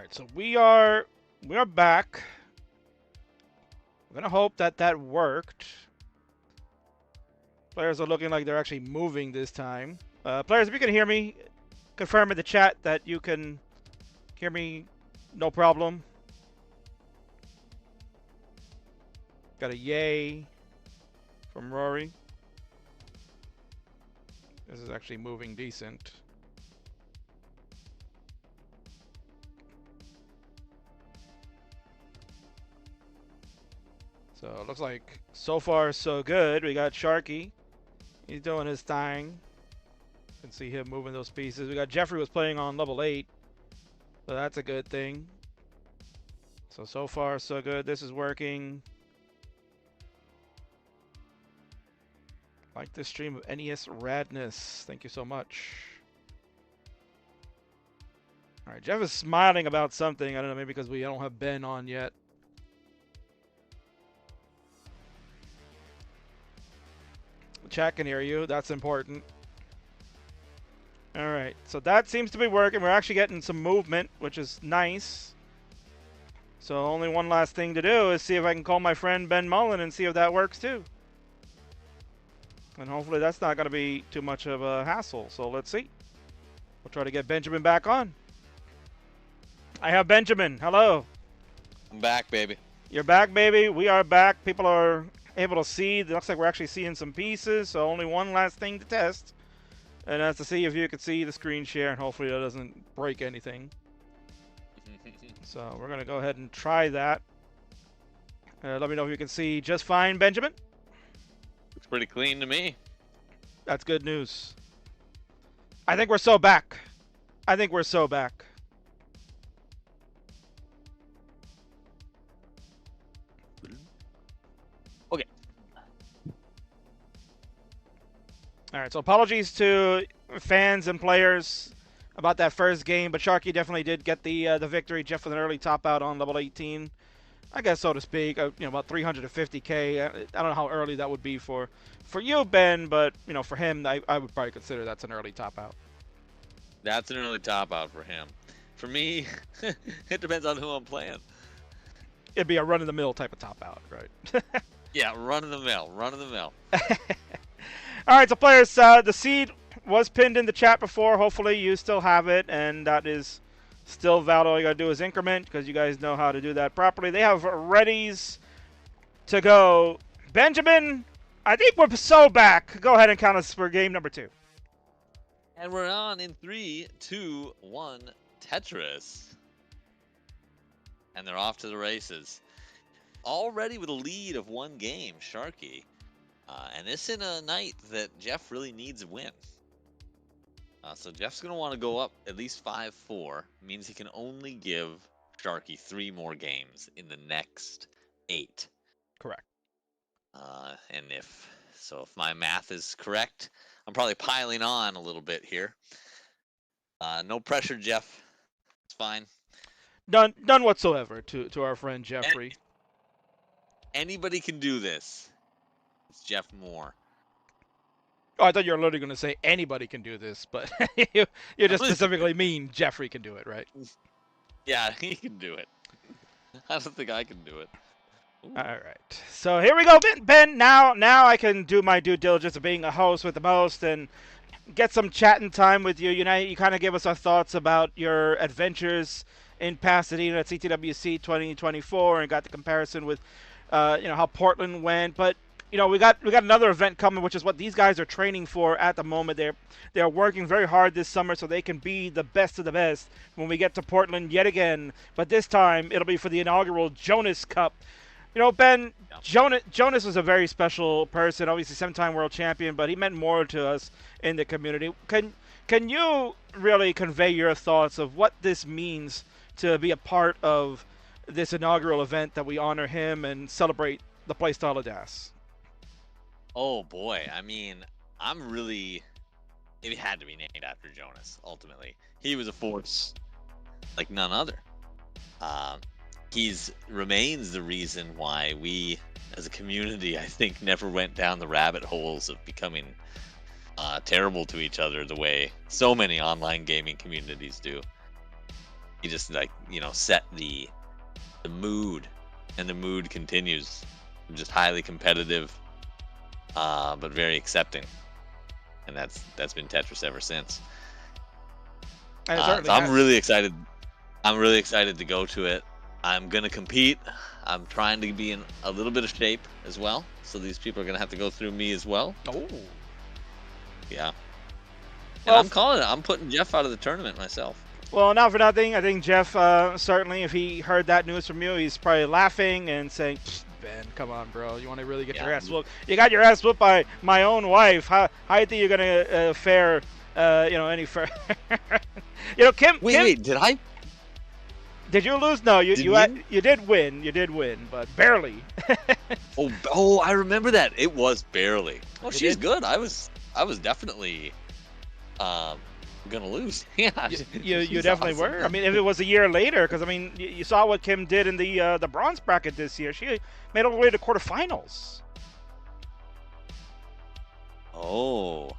right, so we are back. We're gonna hope that that worked. Players are looking like they're actually moving this time. Players, if you can hear me, confirm in the chat that you can hear me, no problem. Got a yay from Rory. This is actually moving decent. So it looks like so far so good. We got Sharky. He's doing his thing. You can see him moving those pieces. We got Jeffrey was playing on level 8. So that's a good thing. So far so good. This is working. Like this stream of NES Radness. Thank you so much. Alright, Jeff is smiling about something. I don't know, maybe because we don't have Ben on yet. The chat can hear you. That's important. Alright, so that seems to be working. We're actually getting some movement, which is nice. So only one last thing to do is see if I can call my friend Ben Mullen and see if that works too. And hopefully that's not going to be too much of a hassle. So let's see. We'll try to get Benjamin back on. I have Benjamin. Hello. I'm back, baby. You're back, baby. We are back. People are able to see. It looks like we're actually seeing some pieces. So only one last thing to test. And that's to see if you can see the screen share. And hopefully that doesn't break anything. So we're going to go ahead and try that. Let me know if you can see just fine, Benjamin. Looks pretty clean to me. That's good news. I think we're so back. I think we're so back. Okay. All right, so apologies to fans and players about that first game, but Sharky definitely did get the victory. Jeff with an early top out on level 18, I guess so to speak. You know, about 350k. I don't know how early that would be for you, Ben, but you know, for him, I would probably consider that's an early top out. That's an early top out for him. For me, it depends on who I'm playing. It'd be a run-of-the-mill type of top out, right? Yeah, run of the mill, run of the mill. All right, so players, the seed was pinned in the chat before. Hopefully you still have it, and that is still valid. All you gotta do is increment, because you guys know how to do that properly. They have readies to go. Benjamin, I think we're so back. Go ahead and count us for game number 2. And we're on in 3, 2, 1, Tetris. And they're off to the races. Already with a lead of 1 game, Sharky. And this in a night that Jeff really needs a win. So Jeff's going to want to go up at least 5-4. Means he can only give Sharky 3 more games in the next 8. Correct. And if my math is correct, I'm probably piling on a little bit here. No pressure, Jeff. It's fine. None whatsoever to our friend Jeffrey. Anybody can do this. It's Jeff Moore. Oh, I thought you were literally going to say anybody can do this, but you just specifically mean Jeffrey can do it, right? Yeah, he can do it. I don't think I can do it. Ooh. All right. So here we go, Ben. Now I can do my due diligence of being a host with the most and get some chatting time with you. You know, you kind of give us our thoughts about your adventures in Pasadena at CTWC 2024 and got the comparison with, you know, how Portland went. But you know, we got another event coming, which is what these guys are training for at the moment. They're working very hard this summer so they can be the best of the best when we get to Portland yet again. But this time it'll be for the inaugural Jonas Cup. You know, Ben, yeah. Jonas was a very special person, obviously 7-time world champion, but he meant more to us in the community. Can you really convey your thoughts of what this means to be a part of this inaugural event that we honor him and celebrate the playstyle of DAS? Oh boy, I mean, it had to be named after Jonas, ultimately. He was a force like none other. He's remains the reason why we, as a community, I think, never went down the rabbit holes of becoming terrible to each other the way so many online gaming communities do. he just like set the mood, and the mood continues. Just highly competitive, but very accepting, and that's been Tetris ever since. And it So certainly I'm has. really excited. I'm really excited to go to it. I'm gonna compete. I'm trying to be in a little bit of shape as well, so these people are gonna have to go through me as well. Oh. Yeah. And Well, I'm calling it. I'm putting Jeff out of the tournament myself. Well, not for nothing. I think Jeff, certainly, if he heard that news from you, he's probably laughing and saying, Ben, come on, bro. You want to really get your ass whooped? You got your ass whooped by my own wife. How do you think you're going to fare, any fair? Kim. Wait, did I? Did you lose? No, you win? You did win. You did win, but barely. oh, I remember that. It was barely. Oh, You she's did? good. I was definitely gonna lose. Yeah, You she's definitely awesome. were. I mean, if it was a year later, because I mean, you saw what Kim did in the bronze bracket this year. She made all the way to quarterfinals. Oh.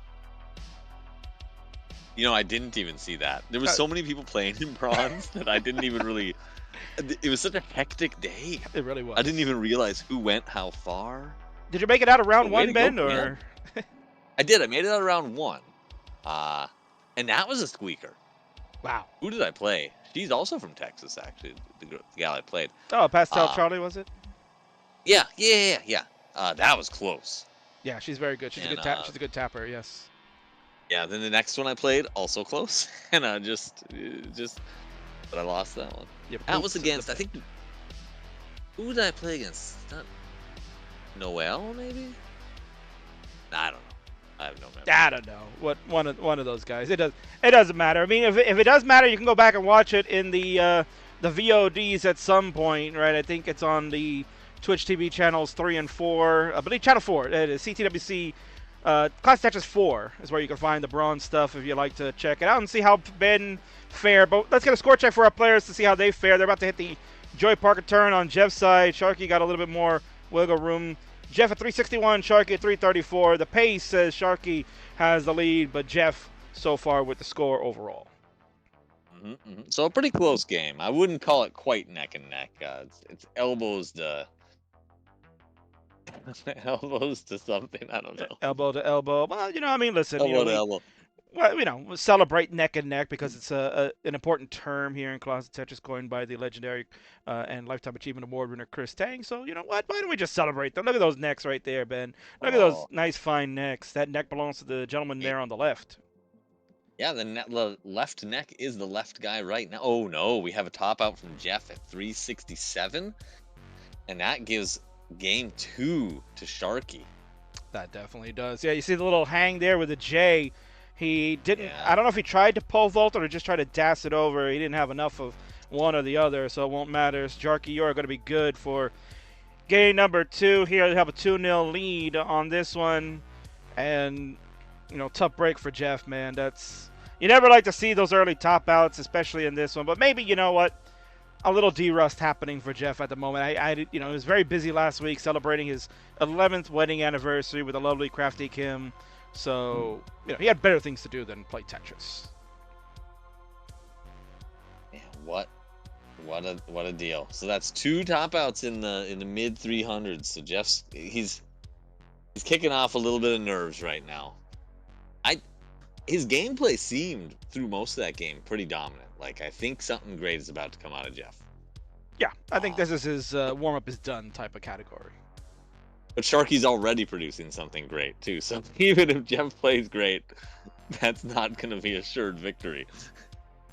I didn't even see that. There was so many people playing in bronze that I didn't even really. It was such a hectic day. It really was. I didn't even realize who went how far. Did you make it out of round Way one, to Ben? go, Or I did. I made it out of round one. And that was a squeaker. wow. Who did I play? She's also from Texas, actually. The gal I played. Oh, Pastel Charlie, was it? Yeah. That was close. Yeah, she's very good. She's a good she's a good tapper. Yes. Yeah. Then the next one I played, also close, and I just, but I lost that one. Yeah, That was against, I think. Who did I play against? Not Noel, maybe. I don't know. I have no memory. I don't know what one of those guys. It doesn't matter. I mean, if it does matter, you can go back and watch it in the VODs at some point, right? I think it's on the Twitch TV channels 3 and 4. I believe channel 4. It is CTWC. Class Tetris 4 is where you can find the bronze stuff if you like to check it out and see how Ben fared. But let's get a score check for our players to see how they fare. They're about to hit the Joy Parker turn on Jeff's side. Sharky got a little bit more wiggle room. Jeff at 361, Sharky at 334. The pace says Sharky has the lead, but Jeff so far with the score overall. So a pretty close game. I wouldn't call it quite neck and neck. It's elbows to elbows to something. I don't know. Elbow to elbow. Well, I mean, listen. Elbow to elbow. Well, we celebrate neck and neck because it's an important term here in Closet Tetris, coined by the legendary and Lifetime Achievement Award winner Chris Tang. So, you know what? Why don't we just celebrate them? Look at those necks right there, Ben. Look at those nice, fine necks. That neck belongs to the gentleman there on the left. Yeah, the left neck is the left guy right now. Oh, no. We have a top out from Jeff at 367. And that gives game 2 to Sharky. That definitely does. Yeah, you see the little hang there with the J. He didn't. Yeah. I don't know if he tried to pole vault or just tried to dash it over. He didn't have enough of one or the other, so it won't matter. Sharky, you're going to be good for game number 2 here. They have a 2-0 lead on this one, and tough break for Jeff, man. You never like to see those early top outs, especially in this one. But maybe you know what, a little D-rust happening for Jeff at the moment. He was very busy last week celebrating his 11th wedding anniversary with a lovely crafty Kim. So, he had better things to do than play Tetris. Yeah, what a deal. So that's 2 top outs in the mid 300s. So Jeff's he's kicking off a little bit of nerves right now. His gameplay seemed through most of that game pretty dominant. Like, I think something great is about to come out of Jeff. Yeah, I think this is his warm-up is done type of category. But Sharky's already producing something great, too. So even if Jeff plays great, that's not going to be assured victory.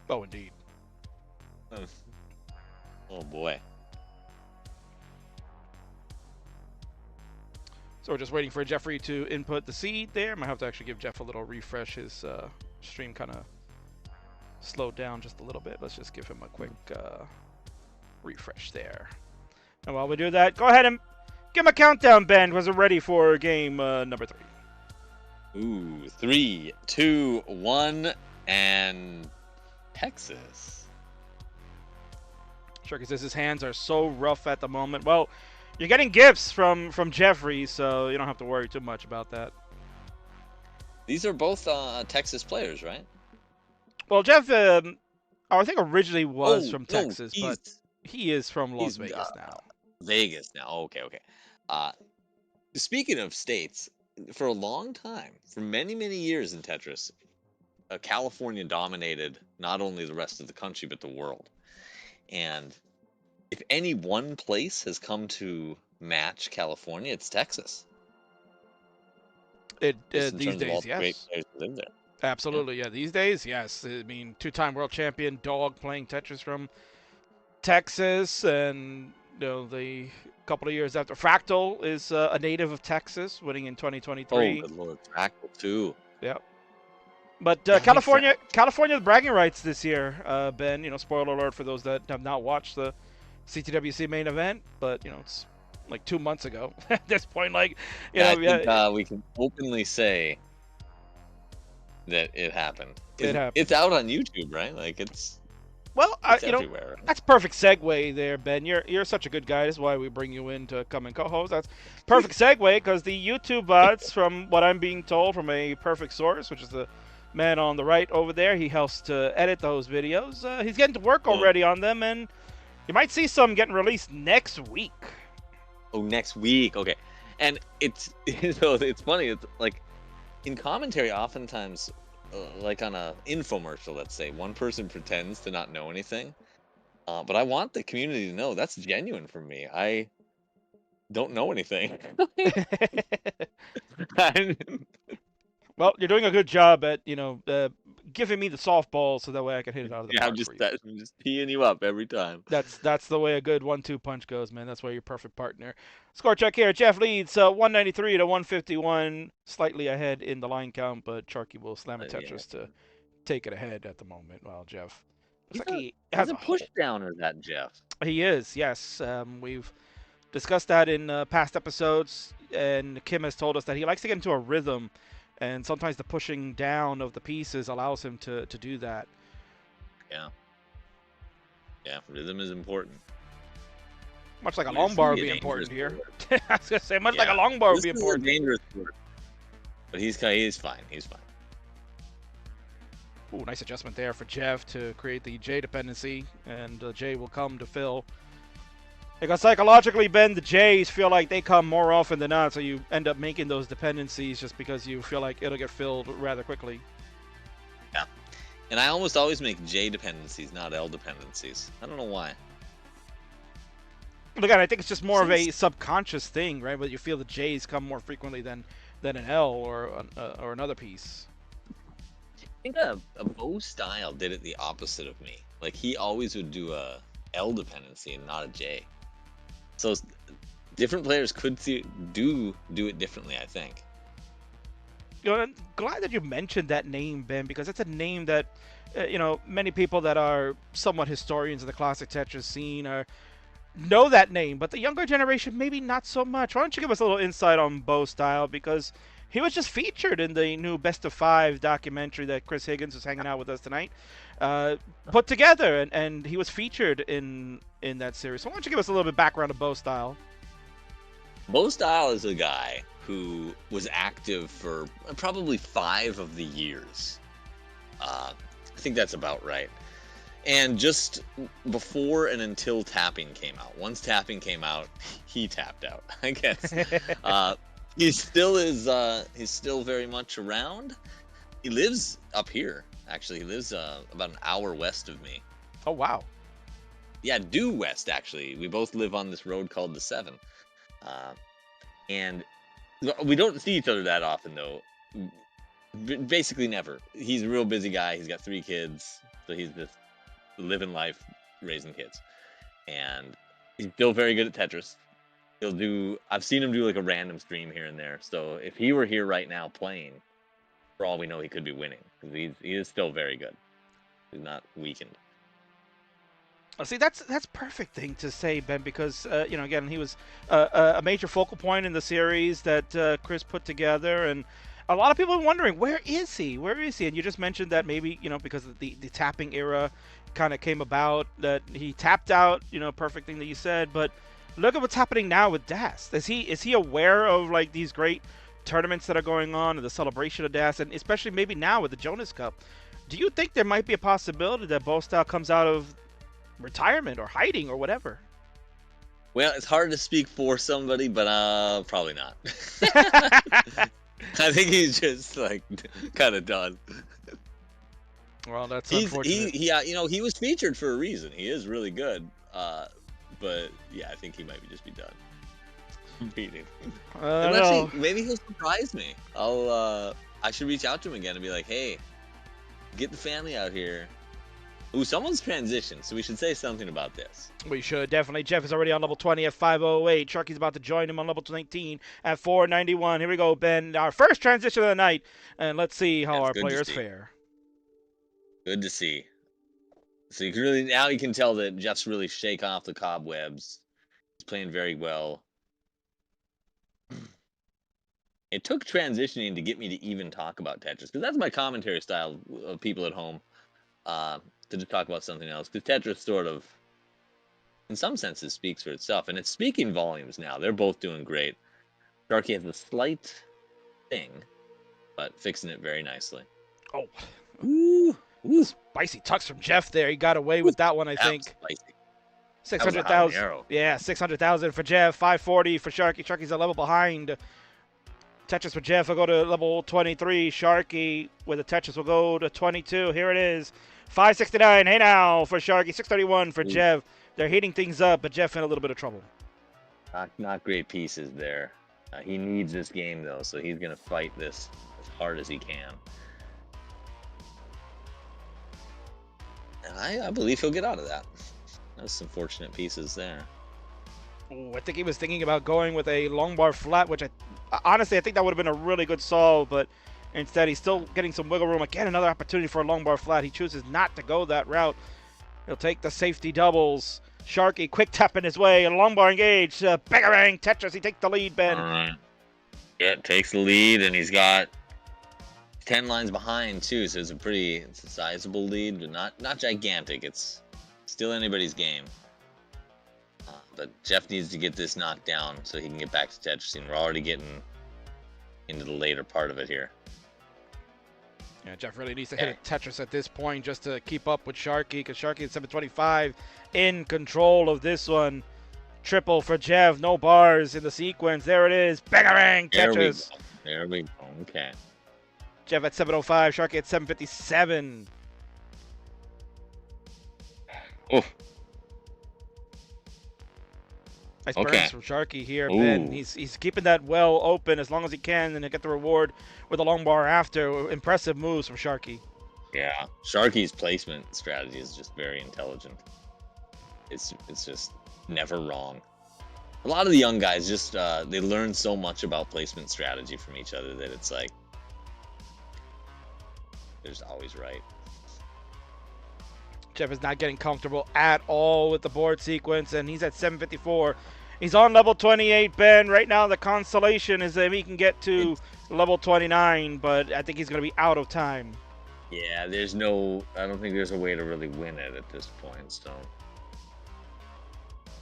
Oh, indeed. Oh, boy. So we're just waiting for Jeffrey to input the seed there. Might have to actually give Jeff a little refresh. His stream kind of slowed down just a little bit. Let's just give him a quick refresh there. And while we do that, go ahead and give him a countdown, Ben. Was it ready for game number 3? Ooh, 3, 2, 1, and Texas. Sharky says his hands are so rough at the moment. Well, you're getting gifts from Jeffrey, so you don't have to worry too much about that. These are both Texas players, right? Well, Jeff Oh, I think originally was Oh from no, Texas, but he is from Las he's Vegas now. Vegas now. Okay, okay. Uh, Speaking of states, for a long time, for many years in Tetris, California dominated not only the rest of the country but the world. And if any one place has come to match California, it's Texas. Just in These terms of all days, the great yes. players who live there. Yeah. Absolutely, yeah. These days, yes. I mean, two-time world champion Dog playing Tetris from Texas, and the couple of years after Fractal is a native of Texas, winning in Oh, 2023. good lord, Fractal too. Yep. But Yeah, I like California, Fractal. California's bragging rights this year, Ben. Spoiler alert for those that have not watched the CTWC main event, but it's like 2 months ago at this point. Like, Yeah, I think yeah, we can openly say that it happened. it It's happened. out on YouTube, right? Like Well, it's everywhere. Right? that's perfect segue there, Ben. You're such a good guy. That's why we bring you in to come and co-host. That's perfect segue because the YouTube bots, from what I'm being told from a perfect source, which is the man on the right over there, he helps to edit those videos. He's getting to work Oh, already on them, and you might see some getting released next week. oh, next week. Okay, and it's it's funny. It's like in commentary, oftentimes, like on a infomercial, let's say, one person pretends to not know anything, but I want the community to know that's genuine for me. I don't know anything. Well, you're doing a good job at giving me the softball so that way I can hit it out of the Yeah, park for you. I'm just teeing you up every time. That's the way a good 1-2 punch goes, man. That's why you're your perfect partner. Score check here. Jeff leads 193 to 151, slightly ahead in the line count, but Sharky will slam a Yeah. Tetris to take it ahead at the moment. While Jeff looks He's like he he's has a a push hole. downer, that Jeff. He is, yes. We've discussed that in past episodes, and Kim has told us that he likes to get into a rhythm, and sometimes the pushing down of the pieces allows him to do that. Yeah. Yeah, rhythm is important. Much like a This long can bar would be a be dangerous important here. sport. I was gonna say much like a Yeah, long bar would this be is a important. dangerous sport. But he's fine. He's fine. Ooh, nice adjustment there for Jeff to create the J dependency, and J will come to fill. Because psychologically, Ben, the J's feel like they come more often than not, so you end up making those dependencies just because you feel like it'll get filled rather quickly. Yeah. And I almost always make J dependencies, not L dependencies. I don't know why. But again, I think it's just more of a Seems- subconscious thing, right? But you feel the J's come more frequently than an L or another piece. I think a Bo Style did it the opposite of me. Like he always would do a L dependency and not a J. So different players could do it differently, I think. I'm glad that you mentioned that name, Ben, because it's a name that many people that are somewhat historians of the classic Tetris scene know that name, but the younger generation maybe not so much. Why don't you give us a little insight on Bo Style, because he was just featured in the new Best of Five documentary that Chris Higgins is hanging out with us tonight, put together, and he was featured in that series. So why don't you give us a little bit of background of Bo Style? Bo Style is a guy who was active for probably 5 of the years. I think that's about right. And just before and until tapping came out. Once tapping came out, he tapped out, I guess. He still is. He's still very much around. He lives up here. Actually, he lives about an hour west of me. Oh wow! Yeah, due west. Actually, we both live on this road called the 7, and we don't see each other that often, though. Basically, never. He's a real busy guy. He's got 3 kids, so he's just living life, raising kids, and he's still very good at Tetris. I've seen him do like a random stream here and there. So if he were here right now playing, for all we know, he could be winning because he is still very good. He's not weakened. See, that's perfect thing to say, Ben, because again, he was a major focal point in the series that Chris put together, and a lot of people are wondering where is he? Where is he? And you just mentioned that maybe because of the tapping era kind of came about, that he tapped out. Perfect thing that you said, but look at what's happening now with Das. Is he aware of like these great tournaments that are going on and the celebration of Das, and especially maybe now with the Jonas Cup? Do you think there might be a possibility that Bostyle comes out of retirement or hiding or whatever? Well, it's hard to speak for somebody, but probably not. I think he's just like kind of done. Well, that's He's unfortunate. he was featured for a reason. He is really good. But yeah, I think he might just be done. Competing. And No. actually, maybe he'll surprise me. I should reach out to him again and be like, hey, get the family out here. Ooh, someone's transitioned, so we should say something about this. We should definitely. Jeff is already on level 20 at 508. Sharky's about to join him on level 19 at 491. Here we go, Ben. Our first transition of the night, and let's see how That's our good to players see. fare. Good to see. So now you can tell that Jeff's really shaking off the cobwebs. He's playing very well. It took transitioning to get me to even talk about Tetris, because that's my commentary style of people at home, to just talk about something else. Because Tetris sort of, in some senses, speaks for itself, and it's speaking volumes now. They're both doing great. Sharky has a slight thing, but fixing it very nicely. Oh, Ooh, ooh. spicy tucks from Jeff there. He got away with that one, I think. Spicy. 600,000. Yeah, 600,000 for Jeff. 540 for Sharky. Sharky's a level behind. Tetris for Jeff will go to level 23. Sharky with a Tetris will go to 22. Here it is. 569. Hey now for Sharky. 631 for Jeff. They're heating things up, but Jeff in a little bit of trouble. Not great pieces there. He needs this game, though, so he's going to fight this as hard as he can. And I believe he'll get out of that. There's some fortunate pieces there. Ooh, I think he was thinking about going with a long bar flat, which honestly, I think that would have been a really good solve, but instead he's still getting some wiggle room. Again, another opportunity for a long bar flat. He chooses not to go that route. He'll take the safety doubles. Sharky quick tapping his way. A long bar engaged. Bangarang. Tetris. He takes the lead, Ben. All right. Yeah, takes the lead, and he's got 10 lines behind, too, so it's a sizable lead, but not gigantic. It's still anybody's game. But Jeff needs to get this knocked down so he can get back to Tetris. We're already getting into the later part of it here. Yeah, Jeff really needs to hit a Tetris at this point just to keep up with Sharky, because Sharky at 725 in control of this one. Triple for Jeff, no bars in the sequence. There it is. Bangarang, Tetris. There we go. Okay. Jeff at 705, Sharky at 757. Oh. Nice burns from Sharky here, Ben. He's keeping that well open as long as he can, and he'll get the reward with a long bar after. Impressive moves from Sharky. Yeah, Sharky's placement strategy is just very intelligent. It's just never wrong. A lot of the young guys just they learn so much about placement strategy from each other that it's like they're just always right. Jeff is not getting comfortable at all with the board sequence, and he's at 754. He's on level 28, Ben. Right now, the consolation is that he can get to level 29, but I think he's going to be out of time. Yeah, I don't think there's a way to really win it at this point, so.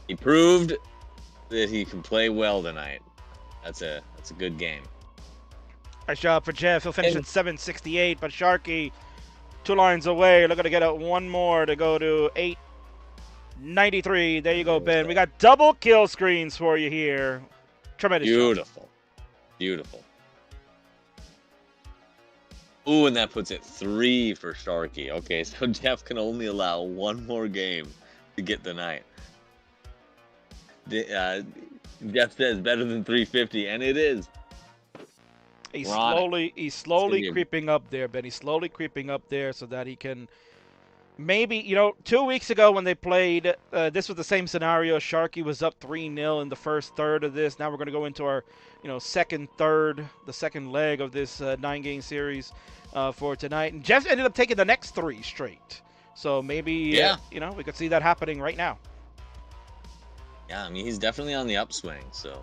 He proved that he can play well tonight. That's a good game. Nice job for Jeff. He'll finish at 768, but Sharky 2 lines away. Looking to get one more to go to 893. There you go, Ben. We got double kill screens for you here. Tremendous. Beautiful. Beautiful. Ooh, and that puts it 3 for Sharky. Okay, so Jeff can only allow one more game to get the night. Jeff says better than 350, and it is. He's slowly creeping up there, Ben. He's slowly creeping up there so that he can maybe, 2 weeks ago when they played, this was the same scenario. Sharky was up 3-0 in the first third of this. Now we're going to go into our, second third, the second leg of this 9-game series for tonight. And Jeff ended up taking the next 3 straight. So maybe, we could see that happening right now. Yeah, I mean, he's definitely on the upswing, so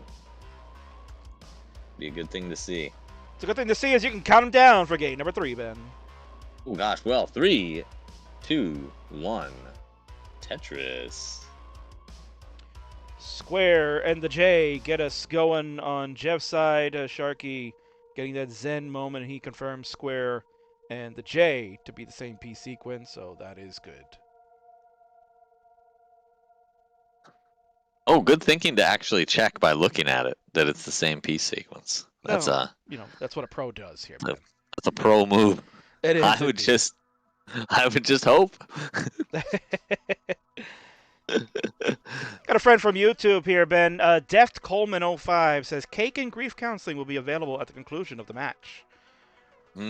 be a good thing to see. It's a good thing to see as you can count him down for game number 3, Ben. Oh gosh, well, 3, 2, 1, Tetris. Square and the J get us going on Jeff's side. Sharky getting that zen moment. He confirms Square and the J to be the same P sequence, so that is good. Oh, good thinking to actually check by looking at it that it's the same piece sequence. That's No, a that's what a pro does here, that's Ben. a, that's a pro move. It I is would indeed. I would just hope. Got a friend from YouTube here, Ben. Deft Coleman 05 says cake and grief counseling will be available at the conclusion of the match. I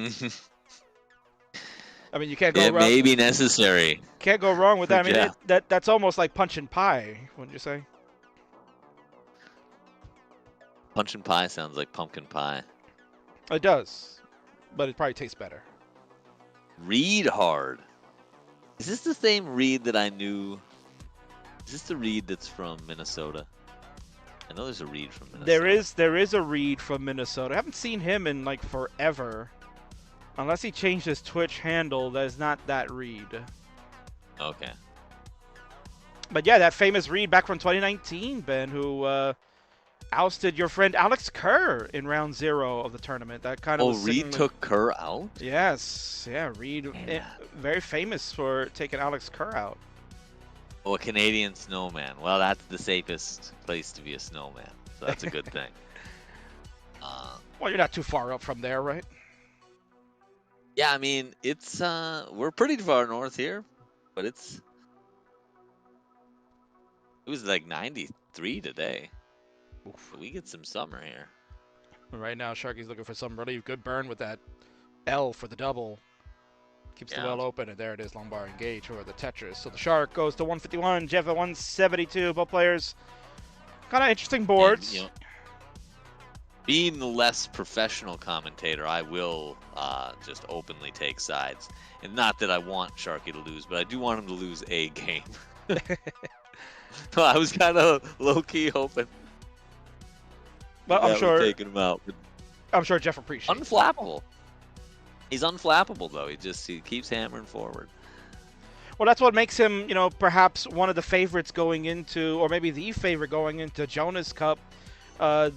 mean, you can't go It wrong. may be necessary Can't go wrong with for that. I mean, Jeff. that's almost like punch and pie, wouldn't you say? Punch and pie sounds like pumpkin pie. It does, but it probably tastes better. Reed hard. Is this the same Reed that I knew? Is this the Reed that's from Minnesota? I know there's a Reed from Minnesota. There is a Reed from Minnesota. I haven't seen him in like forever, unless he changed his Twitch handle. That is not that Reed. Okay. But yeah, that famous Reed back from 2019, Ben, who ousted your friend Alex Kerr in round 0 of the tournament. That kind of Oh, was Reed took Kerr out? Yes, yeah, Reed, very famous for taking Alex Kerr out. Oh, a Canadian snowman. Well, that's the safest place to be a snowman, so that's a good thing. Well, you're not too far up from there, right? Yeah, I mean, it's we're pretty far north here, but it was like 93 today. Oof. So we get some summer here. Right now, Sharky's looking for some really good burn with that L for the double. Keeps the well open, and there it is, long bar engage for the Tetris. So the Shark goes to 151, Jeff at 172. Both players kind of interesting boards. And, being the less professional commentator, I will just openly take sides. And not that I want Sharky to lose, but I do want him to lose a game. I was kind of low-key hoping. Well, I'm sure taking him out. I'm sure Jeff appreciates. Unflappable. He's unflappable though. He keeps hammering forward. Well, that's what makes him, perhaps one of the favorites going into, or maybe the favorite going into Jonas Cup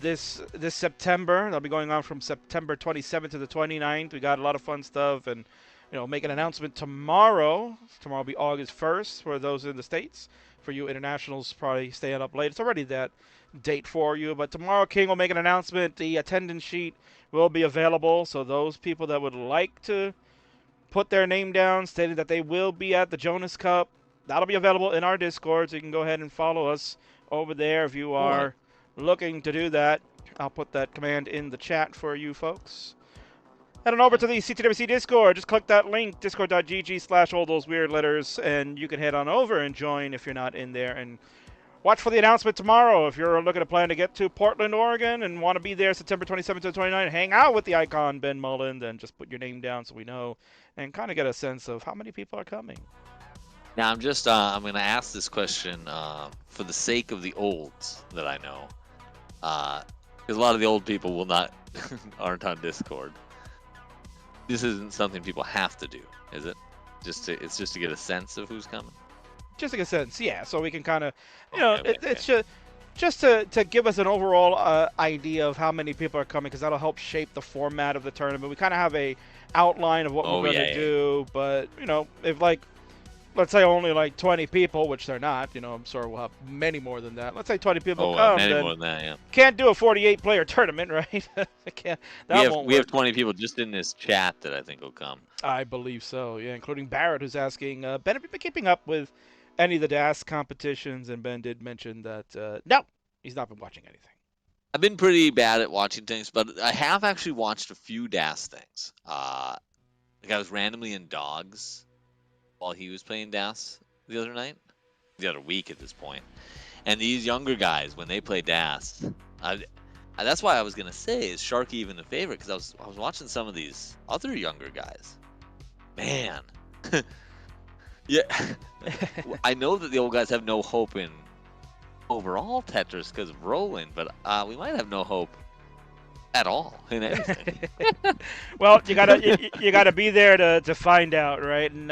this September. That'll be going on from September 27th to the 29th. We got a lot of fun stuff, and make an announcement tomorrow. Tomorrow will be August 1st for those in the States. For you internationals, probably staying up late. It's already that date for you, but tomorrow King will make an announcement. The attendance sheet will be available, so those people that would like to put their name down stating that they will be at the Jonas Cup, that'll be available in our Discord, so you can go ahead and follow us over there if you are looking to do that. I'll put that command in the chat for you folks. Head on over to the CTWC Discord. Just click that link, discord.gg/all those weird letters, and you can head on over and join if you're not in there. And watch for the announcement tomorrow. If you're looking to plan to get to Portland, Oregon, and want to be there September 27th to 29th, hang out with the icon Ben Mullen, then just put your name down so we know and kind of get a sense of how many people are coming. Now I'm just I'm gonna ask this question for the sake of the olds that I know, because a lot of the old people will not aren't on Discord. This isn't something people have to do, is it? It's just to get a sense of who's coming. Just to get a sense, yeah. So we can kind of, Okay. it's just to give us an overall idea of how many people are coming, because that'll help shape the format of the tournament. We kind of have a outline of what we're going to do, but if let's say only like 20 people, which they're not, I'm sure we'll have many more than that. Let's say 20 people come, many then more than that, yeah. Can't do a 48-player tournament, right? We have 20 people just in this chat that I think will come. I believe so, yeah, including Barrett, who's asking, Ben, have you been keeping up with any of the DAS competitions? And Ben did mention that, no, he's not been watching anything. I've been pretty bad at watching things, but I have actually watched a few DAS things. I was randomly in Dogs while he was playing DAS the other night, the other week at this point. And these younger guys, when they play DAS, that's why I was gonna say, is Sharky even the favorite? Because I was watching some of these other younger guys. Man, yeah, I know that the old guys have no hope in overall Tetris because of rolling, but we might have no hope at all in anything. Well, you gotta be there to find out, right? And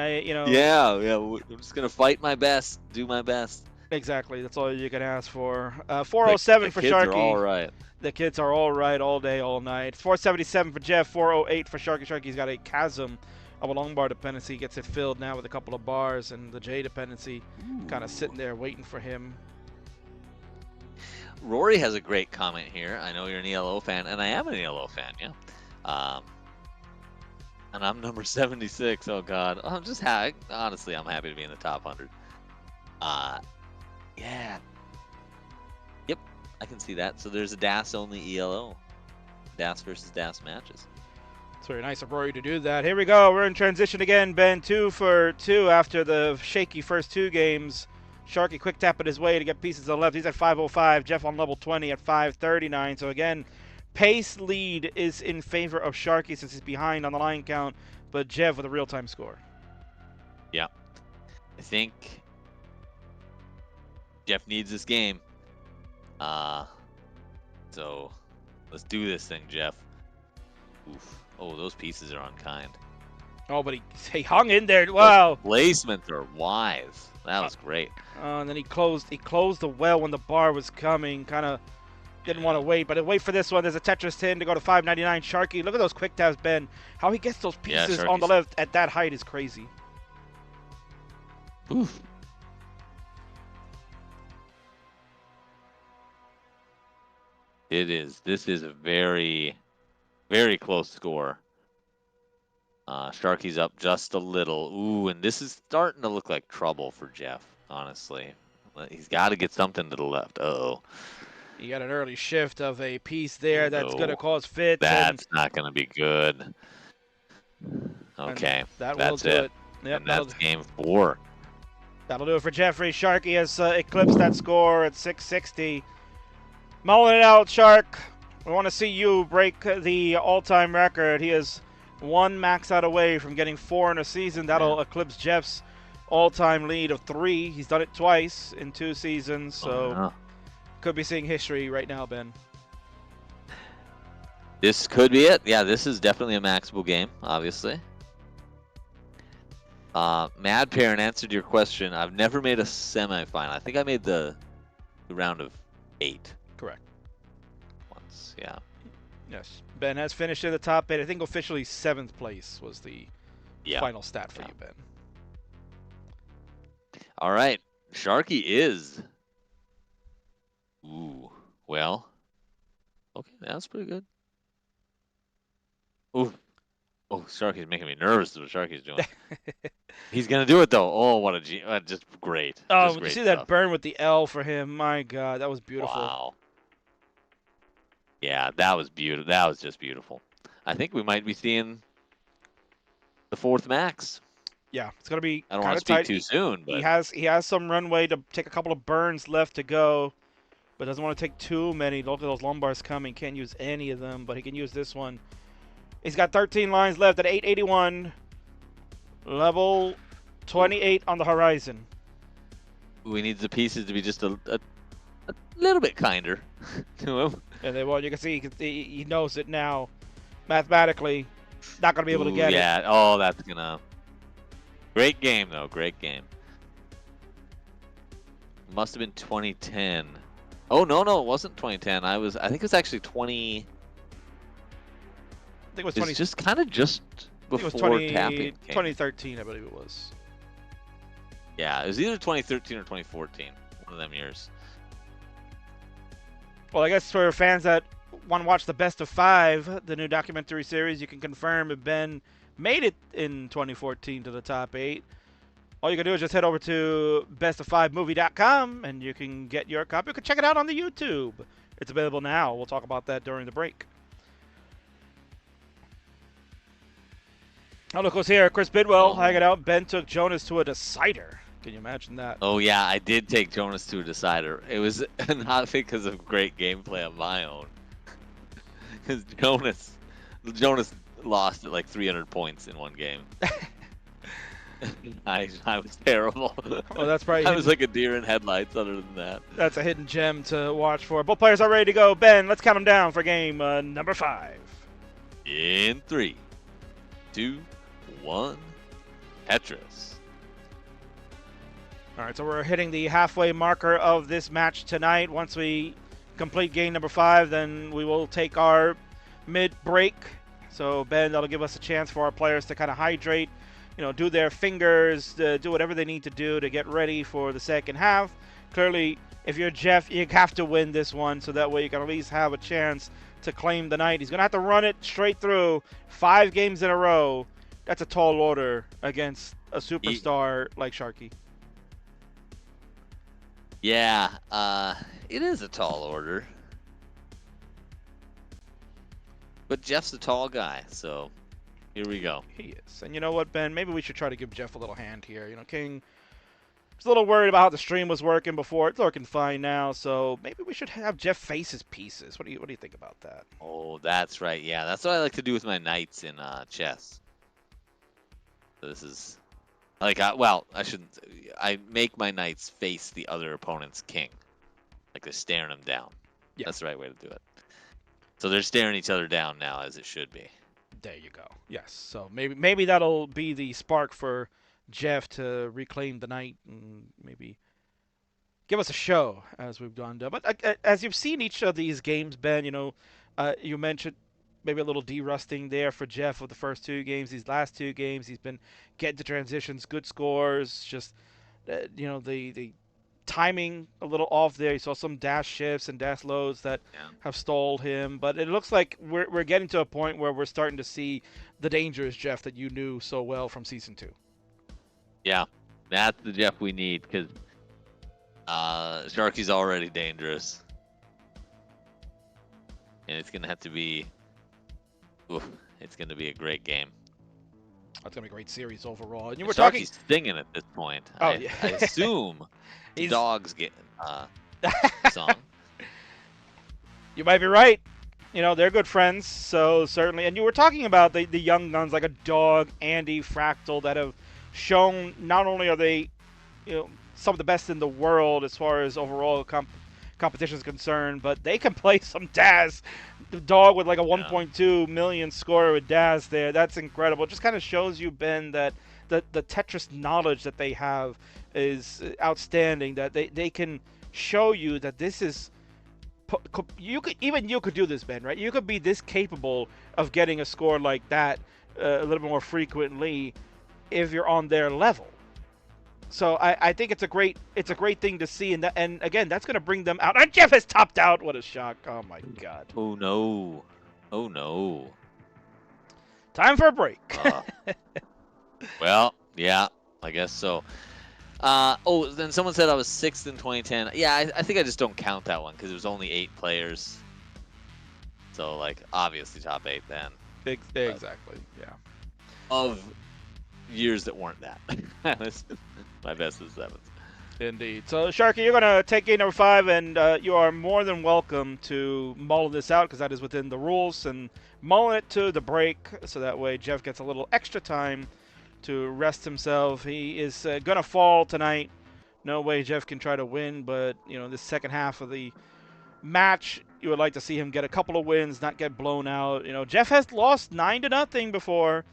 yeah, I'm just gonna fight my best, do my best. Exactly. That's all you can ask for. The, 407 the for kids are all Sharky. right. The kids are all right all day, all night. 477 for Jeff. 408 for Sharky. Sharky's got a chasm of a long bar dependency. He gets it filled now with a couple of bars, and the J dependency kind of sitting there waiting for him. Rory has a great comment here. I know you're an ELO fan, and I am an ELO fan, yeah. And I'm number 76. Oh, God. I'm just honestly, I'm happy to be in the top 100. Yeah. Yep, I can see that. So there's a DAS-only ELO. DAS versus DAS matches. It's very nice of Rory to do that. Here we go. We're in transition again, Ben. 2 for 2 after the shaky first 2 games. Sharky quick tapping his way to get pieces on the left. He's at 505. Jeff on level 20 at 539. So again, pace lead is in favor of Sharky since he's behind on the line count, but Jeff with a real-time score. Yeah. I think Jeff needs this game. So let's do this thing, Jeff. Oof. Oh, those pieces are unkind. Oh, but he hung in there. Wow. Those placements are wise. That was great. And then he closed the well when the bar was coming. Kind of didn't want to wait, but wait for this one. There's a Tetris 10 to go to 599. Sharky, look at those quick taps, Ben. How he gets those pieces on the left at that height is crazy. Oof. It is. This is a very, very close score. Sharky's up just a little. Ooh, and this is starting to look like trouble for Jeff, honestly. He's got to get something to the left. Uh-oh. You got an early shift of a piece there that's going to cause fits. That's not going to be good. Okay, that that's will do it. Yep, and that's game 4. That'll do it for Jeffrey. Sharky has eclipsed that score at 660. Mulling it out, Shark. We want to see you break the all-time record. He is 1 max out away from getting 4 in a season. That'll eclipse Jeff's all-time lead of 3. He's done it twice in 2 seasons, so could be seeing history right now, Ben. This could be it. Yeah, this is definitely a maxable game, obviously. Mad Parent answered your question. I've never made a semifinal. I think I made the round of 8. Correct. Once, yeah. Yes. Ben has finished in the top 8. I think officially 7th place was the final stat for you, Ben. All right. Sharky is. Ooh. Well. Okay, that's pretty good. Ooh. Oh, Sharky's making me nervous what Sharky's doing. He's going to do it, though. Oh, what a just great. Oh, just great you see stuff. that burn with the L for him? My God, that was beautiful. Wow. Yeah, that was beautiful. That was just beautiful. I think we might be seeing the 4th max. Yeah, it's going to be I don't want to speak too soon, but he has some runway to take a couple of burns left to go, but doesn't want to take too many. Look at those lumbars coming. Can't use any of them, but he can use this one. He's got 13 lines left at 881. Level 28 on the horizon. We need the pieces to be just a little bit kinder to him. And then, well, you can see he knows it now. Mathematically, not going to be able to get it. Yeah, oh, that's going to... Great game, though. Great game. Must have been 2010. Oh, no, it wasn't 2010. I think it was actually 20... I think it was 20... It's just kind of just before tapping. 2013, I believe it was. Yeah, it was either 2013 or 2014. One of them years. Well, I guess for fans that want to watch the Best of 5, the new documentary series, you can confirm if Ben made it in 2014 to the top 8. All you can do is just head over to bestof5movie.com and you can get your copy. You can check it out on the YouTube. It's available now. We'll talk about that during the break. Oh, look who's here. Chris Bidwell hanging out. Ben took Jonas to a decider. Can you imagine that? Oh, yeah, I did take Jonas to a decider. It was not because of great gameplay on my own. Because Jonas lost at like 300 points in one game. I was terrible. Well, that's probably I was like a deer in headlights other than that. That's a hidden gem to watch for. Both players are ready to go. Ben, let's count them down for game number 5. In 3, 2, 1, Tetris. All right, so we're hitting the halfway marker of this match tonight. Once we complete game number 5, then we will take our mid-break. So, Ben, that'll give us a chance for our players to kind of hydrate, do their fingers, do whatever they need to do to get ready for the second half. Clearly, if you're Jeff, you have to win this one, so that way you can at least have a chance to claim the night. He's going to have to run it straight through 5 games in a row. That's a tall order against a superstar like Sharky. Yeah, it is a tall order. But Jeff's a tall guy, so here we go. He is. And you know what, Ben? Maybe we should try to give Jeff a little hand here. King was a little worried about how the stream was working before. It's working fine now, so maybe we should have Jeff face his pieces. What do you think about that? Oh, that's right. Yeah, that's what I like to do with my knights in chess. So this is like, I shouldn't. I make my knights face the other opponent's king, like they're staring them down. Yeah. That's the right way to do it. So they're staring each other down now, as it should be. There you go. Yes. So maybe that'll be the spark for Jeff to reclaim the night and maybe give us a show as we've gone down. But as you've seen each of these games, Ben, you mentioned maybe a little de-rusting there for Jeff with the first 2 games. These last 2 games, he's been getting to transitions, good scores, just, the timing a little off there. You saw some dash shifts and dash loads that have stalled him. But it looks like we're getting to a point where we're starting to see the dangerous Jeff that you knew so well from Season 2. Yeah, that's the Jeff we need, because Sharky's already dangerous. And it's going to have to be... it's going to be a great game. That's going to be a great series overall. And Sharky's talking... singing at this point. Oh, yeah. I assume the dogs get song. You might be right. They're good friends, so certainly. And you were talking about the young guns like a Dog, Andy, Fractal, that have shown not only are they, some of the best in the world as far as overall competition is concerned, but they can play some Daz. The Dog with like a 1.2 million score with Daz there. That's incredible. It just kind of shows you, Ben, that the Tetris knowledge that they have is outstanding, that they can show you that this is... You could do this, Ben, right? You could be this capable of getting a score like that a little bit more frequently if you're on their level. So I think it's a great thing to see, and again, that's going to bring them out. And Jeff has topped out. What a shock! Oh my God! Oh no! Oh no! Time for a break. Well, yeah, I guess so. Then someone said I was 6th in 2010. Yeah, I think I just don't count that one because it was only 8 players. So like obviously top 8 then. Exactly. Yeah. Of years that weren't that. My best was 7th. Indeed. So, Sharky, you're going to take game number 5, and you are more than welcome to mull this out because that is within the rules, and mull it to the break so that way Jeff gets a little extra time to rest himself. He is going to fall tonight. No way Jeff can try to win, but, the second half of the match, you would like to see him get a couple of wins, not get blown out. Jeff has lost 9-0 before.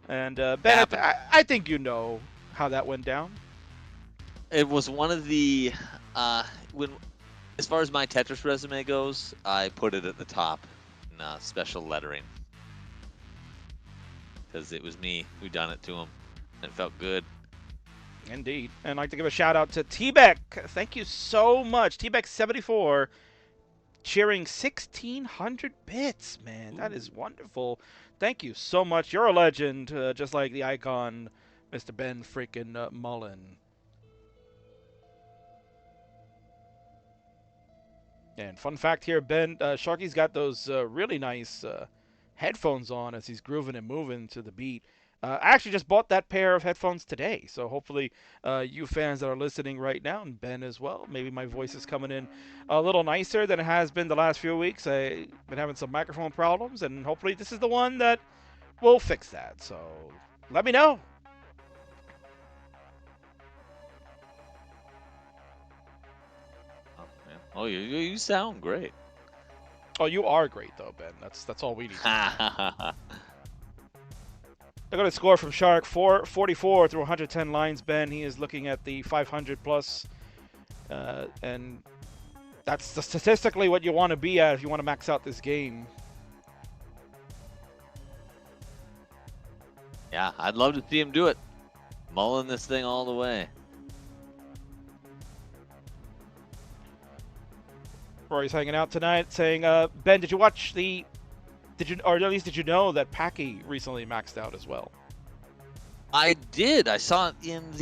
And Ben, I think you know how that went down. It was one of the as far as my Tetris resume goes, I put it at the top in special lettering because it was me who done it to him, and it felt good. Indeed, and I'd like to give a shout out to T-Beck. Thank you so much, T-Beck74, cheering 1,600 bits. Man, that is wonderful. Thank you so much. You're a legend, just like the icon, Mr. Ben freaking Mullen. And fun fact here, Ben, Sharky's got those really nice headphones on as he's grooving and moving to the beat. I actually just bought that pair of headphones today, so hopefully you fans that are listening right now, and Ben as well, maybe my voice is coming in a little nicer than it has been the last few weeks. I've been having some microphone problems, and hopefully this is the one that will fix that. So let me know. Oh, man. Oh, you sound great. Oh, you are great though, Ben. That's all we need. I got a score from Shark, 44 through 110 lines, Ben. He is looking at the 500 plus, and that's statistically what you want to be at if you want to max out this game. Yeah, I'd love to see him do it. Mulling this thing all the way. Rory's hanging out tonight, saying, Ben, did you watch the... or at least did you know that Packy recently maxed out as well? I did. I saw it in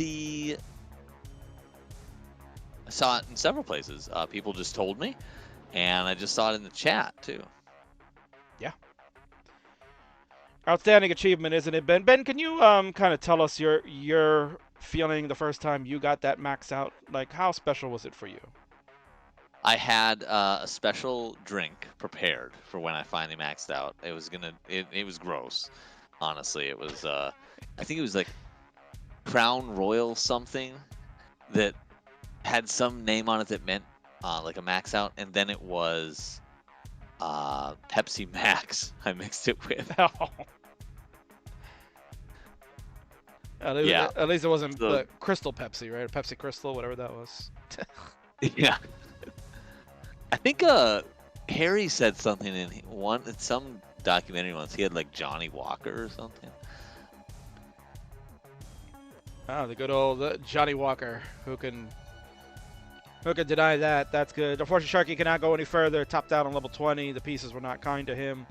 several places. People just told me, and I just saw it in the chat too. Yeah. Outstanding achievement, isn't it, Ben? Ben, can you kind of tell us your feeling the first time you got that max out? Like, how special was it for you? I had a special drink prepared for when I finally maxed out. It was it was gross, honestly. It was I think it was like Crown Royal something that had some name on it that meant like a max out, and then it was Pepsi Max. I mixed it with. Oh. At least it wasn't the Crystal Pepsi, right? Pepsi Crystal, whatever that was. Yeah. I think Harry said something in some documentary once. He had like Johnny Walker or something. Oh, the good old Johnny Walker. Who can deny that? That's good. Unfortunately, Sharky cannot go any further. Topped out on level 20. The pieces were not kind to him.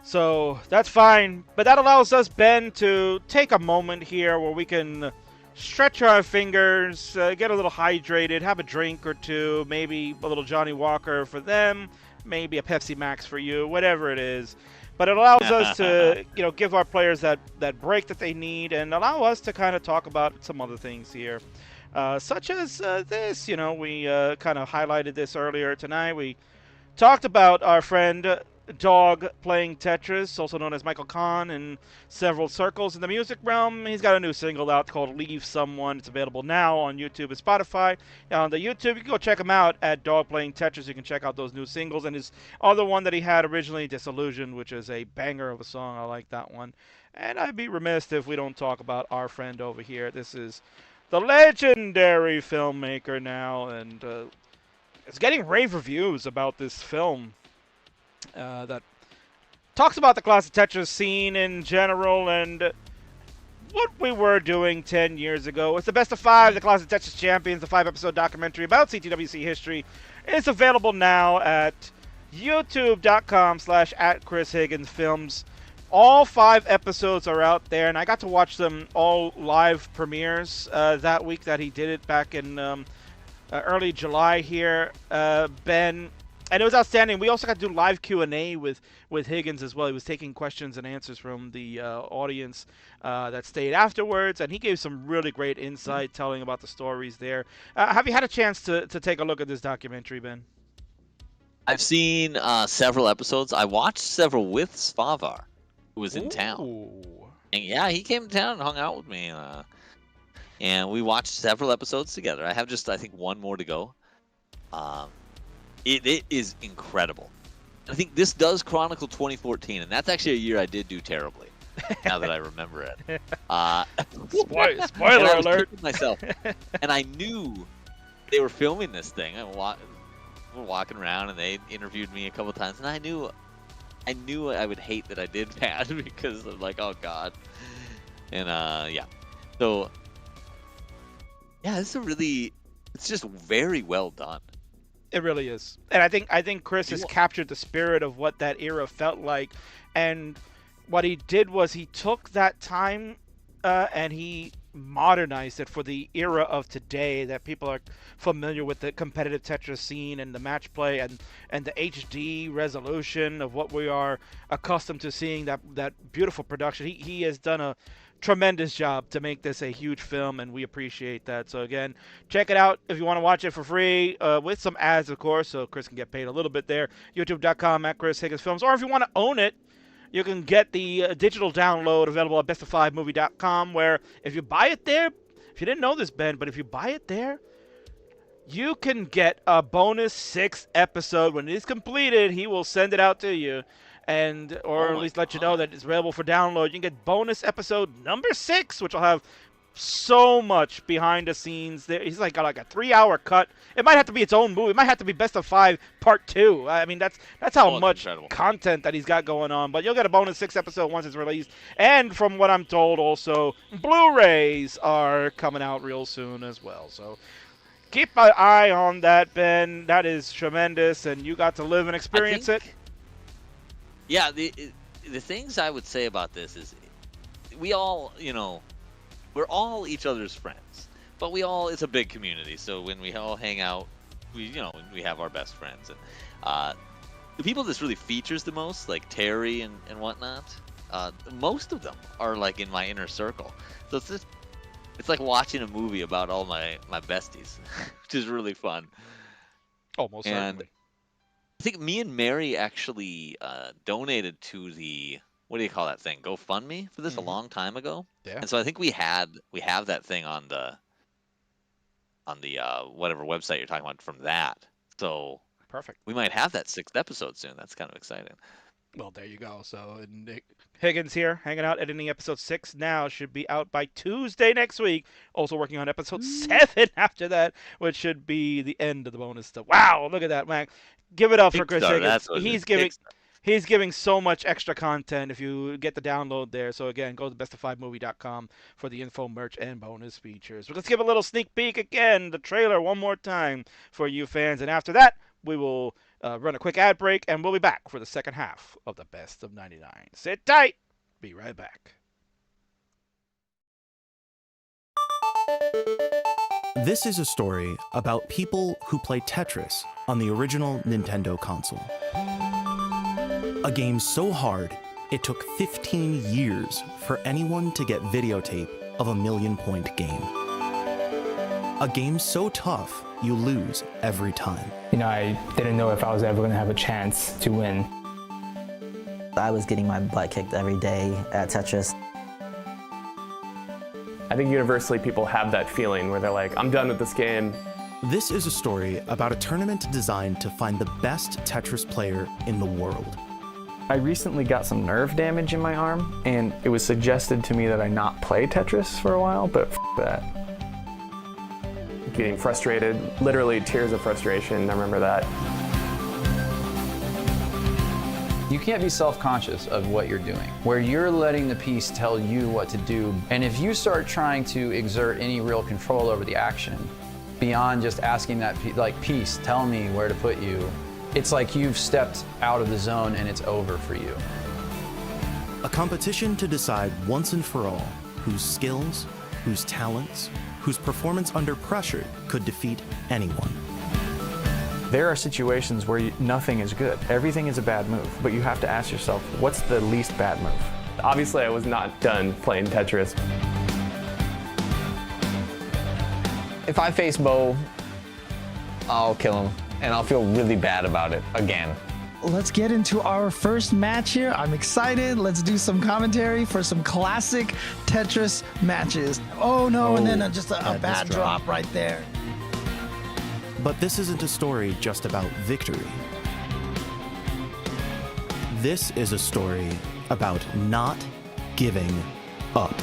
So that's fine. But that allows us, Ben, to take a moment here where we can stretch our fingers, get a little hydrated, have a drink or two, maybe a little Johnny Walker for them, maybe a Pepsi Max for you, whatever it is. But it allows us to, give our players that break that they need and allow us to kind of talk about some other things here. Such as this, we kind of highlighted this earlier tonight. We talked about our friend Dog playing Tetris, also known as Michael Kahn, in several circles in the music realm. He's got a new single out called Leave Someone. It's available now on YouTube and Spotify. On the YouTube, you can go check him out at Dog Playing Tetris. You can check out those new singles. And his other one that he had originally, Disillusioned, which is a banger of a song. I like that one. And I'd be remiss if we don't talk about our friend over here. This is the legendary filmmaker now, and it's getting rave reviews about this film. That talks about the classic Tetris scene in general and what we were doing 10 years ago. It's the best of 5, the classic Tetris champions, the 5-episode documentary about CTWC history. It's available now at youtube.com/@ChrisHigginsFilms. All 5 episodes are out there, and I got to watch them all live premieres that week that he did it back in early July here, Ben. And it was outstanding. We also got to do live Q&A with Higgins as well. He was taking questions and answers from the audience that stayed afterwards, and he gave some really great insight telling about the stories there. Have you had a chance to take a look at this documentary, Ben? I've seen several episodes. I watched several with Spavar, who was in town. And yeah, he came to town and hung out with me. And we watched several episodes together. I have just, I think, one more to go. It is incredible. I think this does chronicle 2014, and that's actually a year I did do terribly. Now that I remember it, spoiler alert! Myself, and I knew they were filming this thing. We were walking around, and they interviewed me a couple times, and I knew I would hate that I did bad because I'm like, oh god, and yeah. So yeah, it's just very well done. It really is. And I think Chris has captured the spirit of what that era felt like. And what he did was he took that time and he modernized it for the era of today, that people are familiar with the competitive Tetris scene and the match play and the HD resolution of what we are accustomed to seeing, that beautiful production. He has done a tremendous job to make this a huge film, and we appreciate that. So again, check it out if you want to watch it for free, with some ads, of course, so Chris can get paid a little bit there. youtube.com/ChrisHigginsFilms. Or if you want to own it, you can get the digital download available at bestof5movie.com, where if you buy it there, if you didn't know this, Ben, but if you buy it there, you can get a bonus 6th episode. When it is completed, he will send it out to you, and Oh or at my least let you know god. that it's available for download. You can get bonus episode number 6, which will have so much behind the scenes. He's like got like a 3-hour cut. It might have to be its own movie. It might have to be Best of 5 Part 2. I mean, that's how Oh, it's much incredible. content that he's got going on. But you'll get a bonus 6 episode once it's released. And from what I'm told, also Blu-rays are coming out real soon as well. So keep an eye on that, Ben. That is tremendous, and you got to live and I experience it. think, yeah, the things I would say about this is we all, we're all each other's friends, but it's a big community. So when we all hang out, we have our best friends, and the people this really features the most, like Terry and whatnot, most of them are like in my inner circle. So it's like watching a movie about all my besties, which is really fun. Almost And certainly. I think me and Mary actually donated to the, what do you call that thing? GoFundMe for this a Hmm. long time ago. Yeah. And so I think we have that thing on the whatever website you're talking about from that. So Perfect. we might have that 6th episode soon. That's kind of exciting. Well, there you go. So, and Nick Higgins here, hanging out, editing episode 6 now. Should be out by Tuesday next week. Also working on episode 7 after that, which should be the end of the bonus stuff. Wow, look at that, man. Give it up for Chris Kickstarter, Higgins. that's what it is. Kickstarter. He's giving so much extra content if you get the download there. So again, go to bestof5movie.com for the info, merch, and bonus features. But let's give a little sneak peek again, the trailer one more time for you fans. And after that, we will run a quick ad break, and we'll be back for the second half of the Best of 99. Sit tight. Be right back. This is a story about people who play Tetris on the original Nintendo console. A game so hard, it took 15 years for anyone to get videotape of a million-point game. A game so tough, you lose every time. I didn't know if I was ever going to have a chance to win. I was getting my butt kicked every day at Tetris. I think universally people have that feeling where they're like, I'm done with this game. This is a story about a tournament designed to find the best Tetris player in the world. I recently got some nerve damage in my arm, and it was suggested to me that I not play Tetris for a while, but that. Getting frustrated, literally tears of frustration, I remember that. You can't be self-conscious of what you're doing, where you're letting the piece tell you what to do. And if you start trying to exert any real control over the action, beyond just asking that piece, tell me where to put you, it's like you've stepped out of the zone and it's over for you. A competition to decide once and for all whose skills, whose talents, whose performance under pressure could defeat anyone. There are situations where nothing is good. Everything is a bad move, but you have to ask yourself, what's the least bad move? Obviously, I was not done playing Tetris. If I face Bo, I'll kill him, and I'll feel really bad about it again. Let's get into our first match here. I'm excited. Let's do some commentary for some classic Tetris matches. Oh no, and then just a bad drop right there. But this isn't a story just about victory. This is a story about not giving up.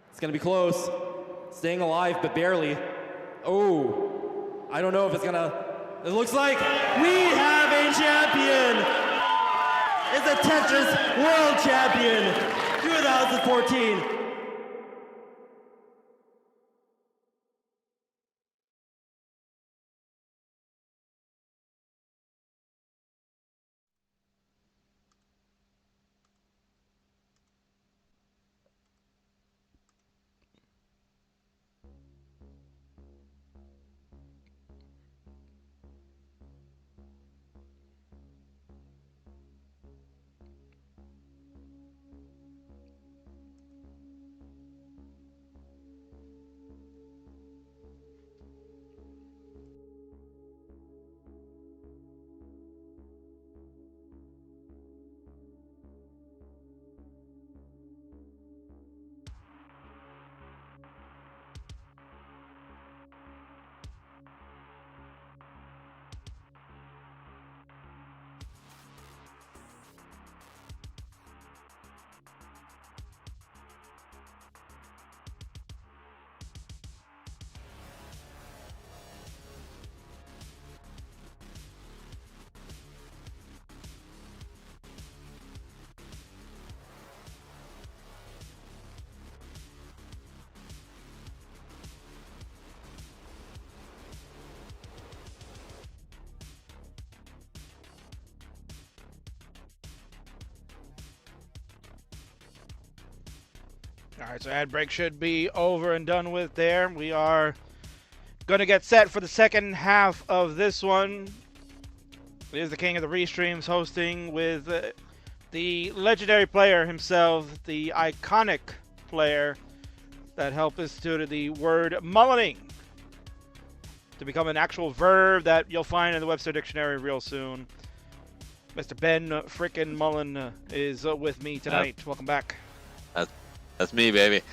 It's gonna be close. Staying alive, but barely. Oh, I don't know if it's gonna. It looks like we have a champion. It's a Tetris World Champion, 2014. All right, so ad break should be over and done with there. We are going to get set for the second half of this one. It is the king of the restreams hosting with the legendary player himself, the iconic player that helped institute the word mullening to become an actual verb that you'll find in the Webster Dictionary real soon. Mr. Ben frickin' Mullen is with me tonight. Welcome back. That's me, baby.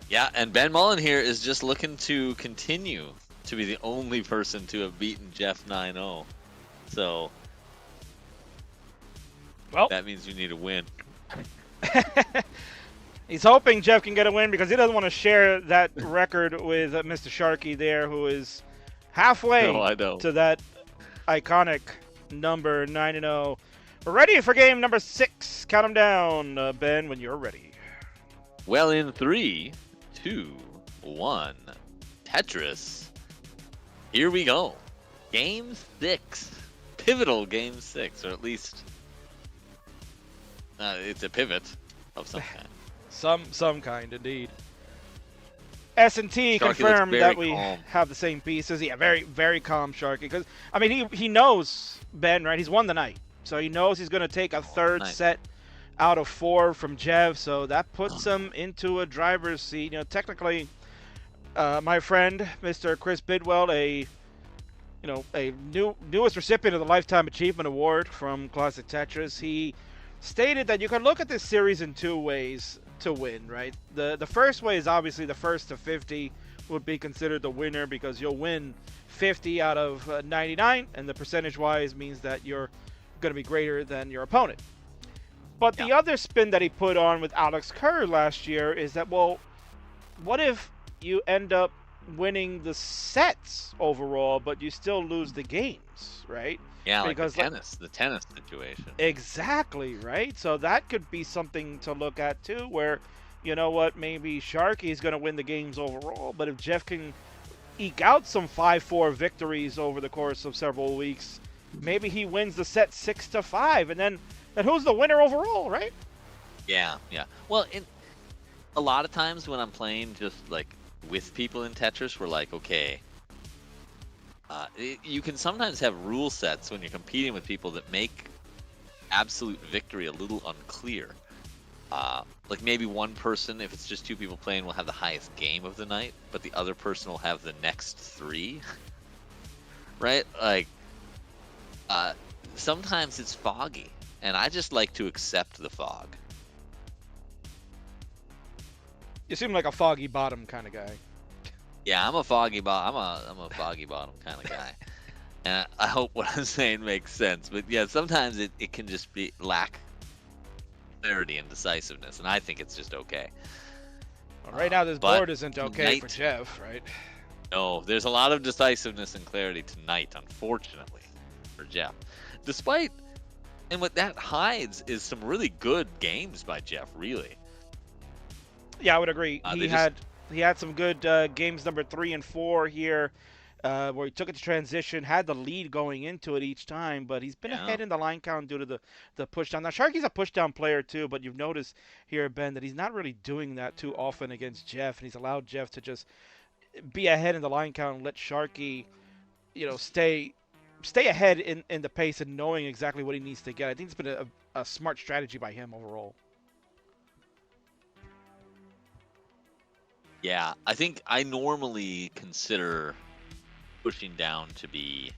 Yeah, and Ben Mullen here is just looking to continue to be the only person to have beaten Jeff 9-0. So, well, that means you need a win. He's hoping Jeff can get a win because he doesn't want to share that record with Mr. Sharky there, who is halfway to that iconic number 9-0. We're ready for game number 6. Count them down, Ben, when you're ready. Well, in 3, 2, 1, Tetris. Here we go. Game 6. Pivotal game 6, or at least it's a pivot of some kind. Some kind, indeed. S&T confirmed that we have the same pieces. Yeah, very, very calm, Sharky. Because, I mean, he knows, Ben, right? He's won the night. So he knows he's going to take a third set out of 4 from Jev. So that puts him into a driver's seat. You know, technically, my friend, Mr. Chris Bidwell, a newest recipient of the Lifetime Achievement Award from Classic Tetris, he stated that you can look at this series in 2 ways to win, right? The first way is obviously the first to 50 would be considered the winner because you'll win 50 out of 99, and the percentage-wise means that you're going to be greater than your opponent. But the other spin that he put on with Alex Kerr last year is that, well, what if you end up winning the sets overall, but you still lose the games, right? Yeah, because like the tennis situation. Exactly, right? So that could be something to look at too, where, you know what, maybe Sharky is going to win the games overall, but if Jeff can eke out some 5-4 victories over the course of several weeks, maybe he wins the set 6-5, and then who's the winner overall, right? Yeah. Well, a lot of times when I'm playing just like with people in Tetris, we're like, okay, you can sometimes have rule sets when you're competing with people that make absolute victory a little unclear. Like maybe one person, if it's just 2 people playing, will have the highest game of the night, but the other person will have the next 3. Right? Like, sometimes it's foggy, and I just like to accept the fog. You seem like a foggy bottom kind of guy. Yeah, I'm a foggy bottom. I'm a foggy bottom kind of guy, and I hope what I'm saying makes sense. But yeah, sometimes it can just be lack clarity and decisiveness, and I think it's just okay. Well, right now, this board isn't okay for Jeff, right? No, there's a lot of decisiveness and clarity tonight, unfortunately, for Jeff. Despite, and what that hides is some really good games by Jeff, really. Yeah, I would agree. He had some good games number 3 and 4 here, where he took it to transition, had the lead going into it each time, but he's been ahead in the line count due to the push down. Now, Sharky's a push down player too, but you've noticed here, Ben, that he's not really doing that too often against Jeff, and he's allowed Jeff to just be ahead in the line count and let Sharky, stay ahead in the pace and knowing exactly what he needs to get. I think it's been a smart strategy by him overall. Yeah, I think I normally consider pushing down to be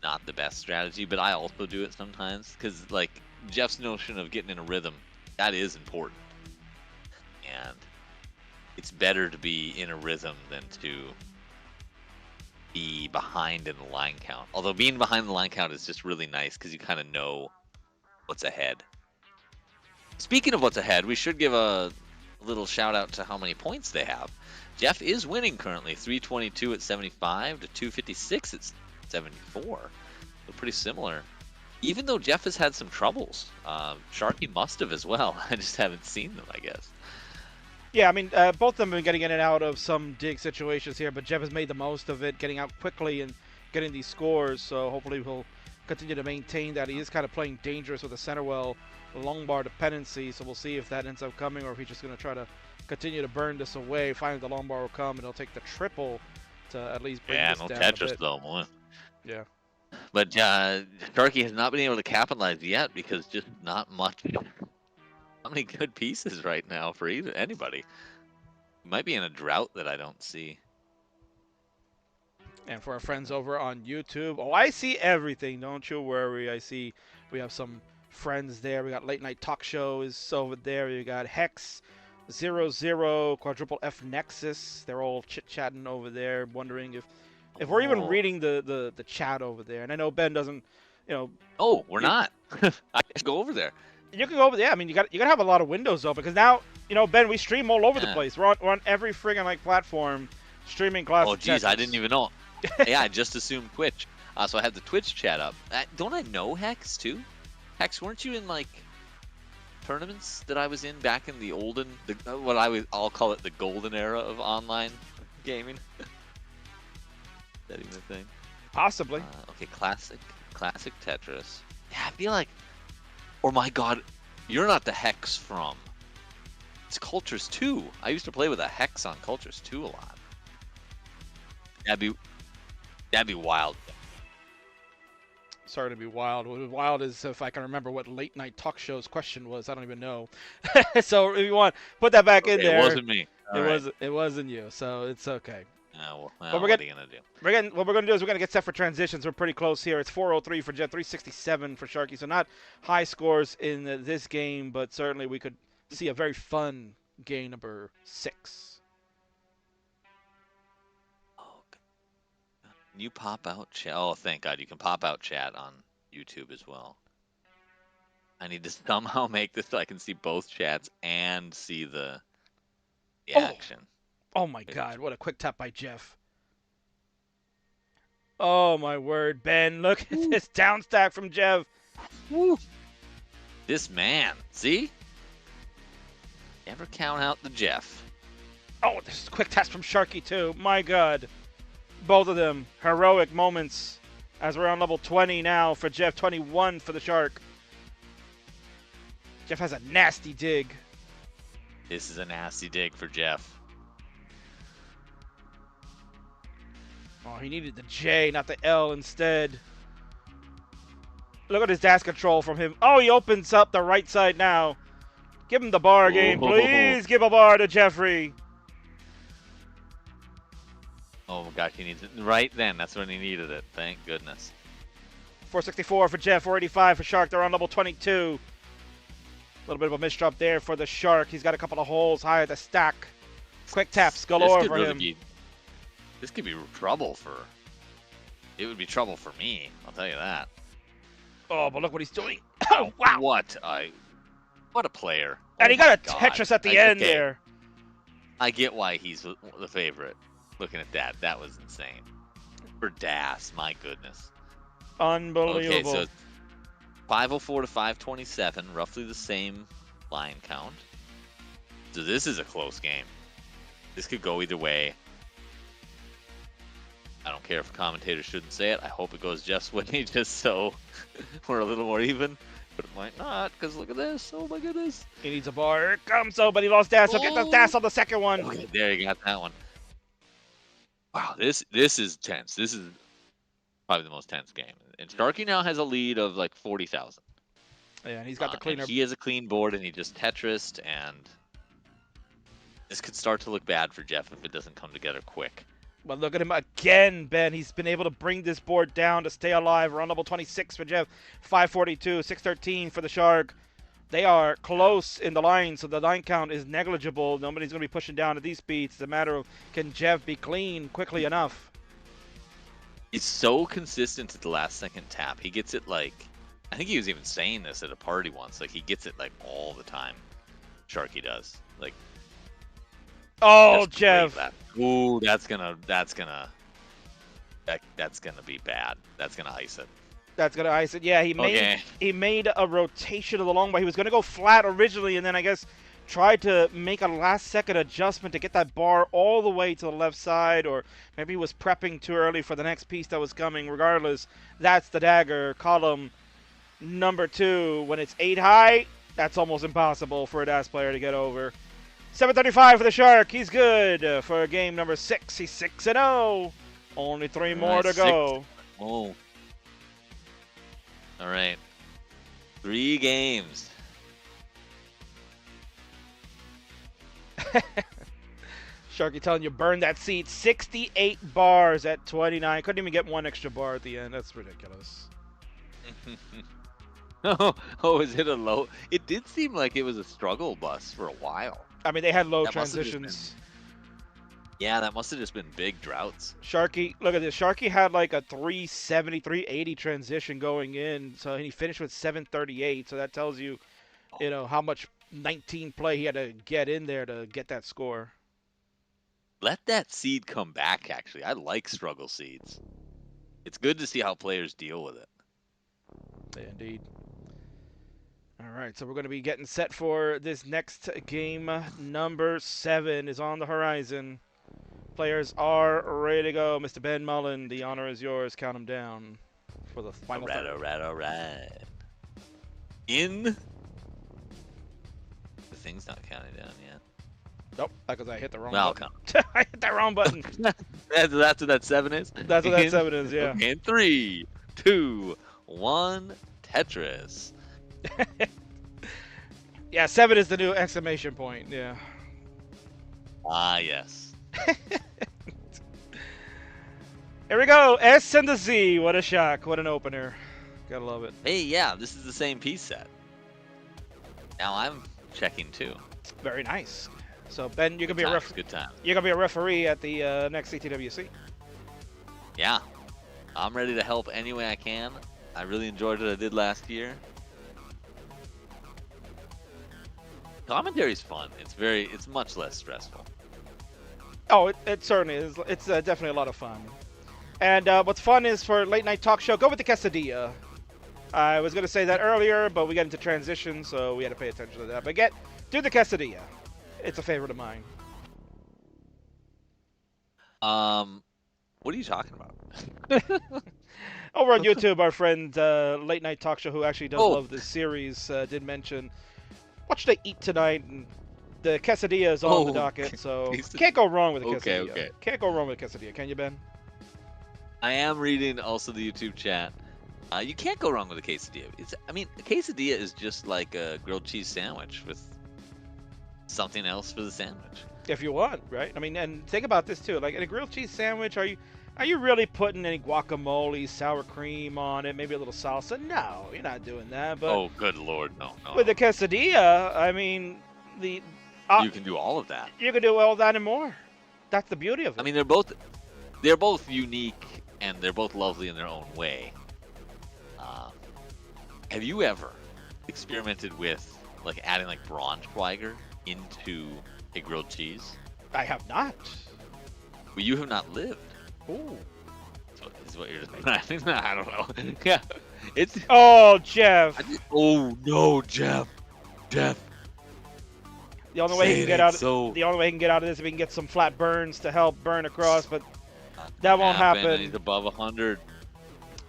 not the best strategy, but I also do it sometimes because, like, Jeff's notion of getting in a rhythm, that is important. And it's better to be in a rhythm than to be behind in the line count. Although being behind the line count is just really nice because you kind of know what's ahead. Speaking of what's ahead, we should give a little shout out to how many points they have. Jeff is winning currently, 322 at 75 to 256 at 74. So pretty similar. Even though Jeff has had some troubles. Sharky must have as well. I just haven't seen them, I guess. Yeah, I mean, both of them have been getting in and out of some dig situations here, but Jeff has made the most of it, getting out quickly and getting these scores, so hopefully he'll continue to maintain that. He is kind of playing dangerous with the center well, the long bar dependency. So we'll see if that ends up coming, or if he's just going to try to continue to burn this away. Finally, the long bar will come, and he'll take the triple to at least bring this down a bit. Though, boy. Yeah. But Sharky has not been able to capitalize yet because just not much. Not many good pieces right now for anybody. Might be in a drought that I don't see. And for our friends over on YouTube, oh, I see everything. Don't you worry. I see we have some friends there. We got Late Night Talk Show is over there. We got Hex, 00, Quadruple F Nexus. They're all chit-chatting over there, wondering if we're even reading the chat over there. And I know Ben doesn't, you know. Oh, we're not. I can go over there. You can go over there. Yeah, I mean, you got to have a lot of windows open because now, you know, Ben, we stream all over the place. We're on every friggin' like platform, streaming classic. Oh, geez, Tetris. I didn't even know. Yeah, I just assumed Twitch. So I have the Twitch chat up. Don't I know Hex too? Hex, weren't you in like tournaments that I was in back in the olden, I'll call it the golden era of online gaming? Is that even a thing? Possibly. Okay, classic Tetris. Yeah, I feel like. Oh my God, you're not the Hex from. It's Cultures 2. I used to play with a Hex on Cultures 2 a lot. That'd be wild. Sorry to be wild. What wild is if I can remember what Late Night Talk Show's question was. I don't even know. So if you want, put that back in there. It wasn't me. It wasn't you. So it's okay. Well, what are you gonna do? What we're gonna do is we're gonna get set for transitions. We're pretty close here. It's 403 for Jeff, 367 for Sharky. So not high scores in this game, but certainly we could see a very fun game number 6. Can you pop out chat? Oh, thank God, you can pop out chat on YouTube as well. I need to somehow make this so I can see both chats and see the action. Oh my God, what a quick tap by Jeff. Oh my word, Ben, look at this down stack from Jeff. Woo. This man, see? Never count out the Jeff. Oh, this is quick taps from Sharky too. My God. Both of them, heroic moments as we're on level 20 now for Jeff, 21 for the Shark. Jeff has a nasty dig. This is a nasty dig for Jeff. Oh, he needed the J, not the L instead. Look at his dash control from him. Oh, he opens up the right side now. Give him the bar game, please. Give a bar to Jeffrey. Oh my gosh, he needs it right then. That's when he needed it. Thank goodness. 464 for Jeff, 485 for Shark. They're on level 22. A little bit of a misdrop there for the Shark. He's got a couple of holes high at the stack. Quick taps galore for him. This could be trouble for. It would be trouble for me. I'll tell you that. Oh, but look what he's doing. Oh, wow. What a player. And he got a Tetris at the end there. I get why he's the favorite. Looking at that, that was insane. For Das, my goodness. Unbelievable. Okay, so 504 to 527, roughly the same line count. So this is a close game. This could go either way. I don't care if commentators shouldn't say it. I hope it goes Jeff's way just so we're a little more even. But it might not, because look at this. Oh my goodness. He needs a bar. Here it comes, so, but he lost Das. So get the Das on the second one. Okay, there you got that one. Wow, this is tense. This is probably the most tense game. And Sharky now has a lead of like 40,000. Yeah, and he's got the cleaner. He has a clean board, and he just Tetrised, and this could start to look bad for Jeff if it doesn't come together quick. But look at him again, Ben. He's been able to bring this board down to stay alive. We're on level 26 for Jeff, 542, 613 for the Shark. They are close in the line, so the line count is negligible. Nobody's going to be pushing down at these speeds. It's a matter of, can Jeff be clean quickly enough? He's so consistent at the last second tap. He gets it like, I think he was even saying this at a party once. Like, he gets it like all the time. Sharky does. Like, oh, Jeff. Ooh, that's gonna be bad. That's gonna ice it. That's gonna ice it. Yeah, he made a rotation of the long bar. He was gonna go flat originally, and then I guess tried to make a last-second adjustment to get that bar all the way to the left side, or maybe he was prepping too early for the next piece that was coming. Regardless, that's the dagger. Column number 2. When it's 8 high, that's almost impossible for a DAS player to get over. 735 for the Shark. He's good for game number 6. He's 6-0. Only 3 more to go. Oh. All right. 3 games. Sharky telling you burn that seat. 68 bars at 29. Couldn't even get 1 extra bar at the end. That's ridiculous. Oh, is it a low? It did seem like it was a struggle bus for a while. I mean, they had low That must have just transitions. Yeah, that must have just been big droughts. Sharky, look at this. Sharky had like a 370, 380 transition going in, so he finished with 738. So that tells you, how much 19 play he had to get in there to get that score. Let that seed come back, actually. I like struggle seeds. It's good to see how players deal with it. Yeah, indeed. All right, so we're going to be getting set for this next game. Number 7 is on the horizon. Players are ready to go. Mr. Ben Mullen, the honor is yours. Count them down for the final third. All right. In. The thing's not counting down yet. Nope, because I hit the wrong Well, button. I hit that wrong button. That's what that 7 is? That's what that 7 is, yeah. In 3, 2, 1, Tetris. Yeah, 7 is the new exclamation point, yeah. Ah, yes. Here we go, S and the Z. What a shock, what an opener. Gotta love it. Hey, yeah, this is the same piece set. Now I'm checking too. Very nice. So Ben, you can be Good time. You're gonna be a referee at the next CTWC. Yeah, I'm ready to help any way I can. I really enjoyed what I did last year. Commentary's fun. It's much less stressful. Oh, it certainly is. It's definitely a lot of fun. And what's fun is for late night talk show, go with the quesadilla. I was gonna say that earlier, but we got into transition, so we had to pay attention to that. But do the quesadilla. It's a favorite of mine. What are you talking about? Over on YouTube, our friend Late Night Talk Show, who actually does love this series, did mention, what should I eat tonight? And the quesadilla is on the docket, so can't go wrong with a quesadilla. Okay. Can't go wrong with a quesadilla, can you, Ben? I am reading also the YouTube chat. You can't go wrong with a quesadilla. A quesadilla is just like a grilled cheese sandwich with something else for the sandwich. If you want, right? I mean, and think about this too. Like in a grilled cheese sandwich, are you really putting any guacamole, sour cream on it, maybe a little salsa? No, you're not doing that. But oh, good Lord, no. With the quesadilla, I mean, you can do all of that. You can do all that and more. That's the beauty of it. I mean, they're both unique and they're both lovely in their own way. Have you ever experimented with like adding like Braunschweiger into a grilled cheese? I have not. Well, you have not lived. Ooh. Is what you're just I don't know. Yeah. It's Oh, Jeff. Oh no, Jeff. The only way he can get out of this is if he can get some flat burns to help burn across, but that won't happen. He's above 100.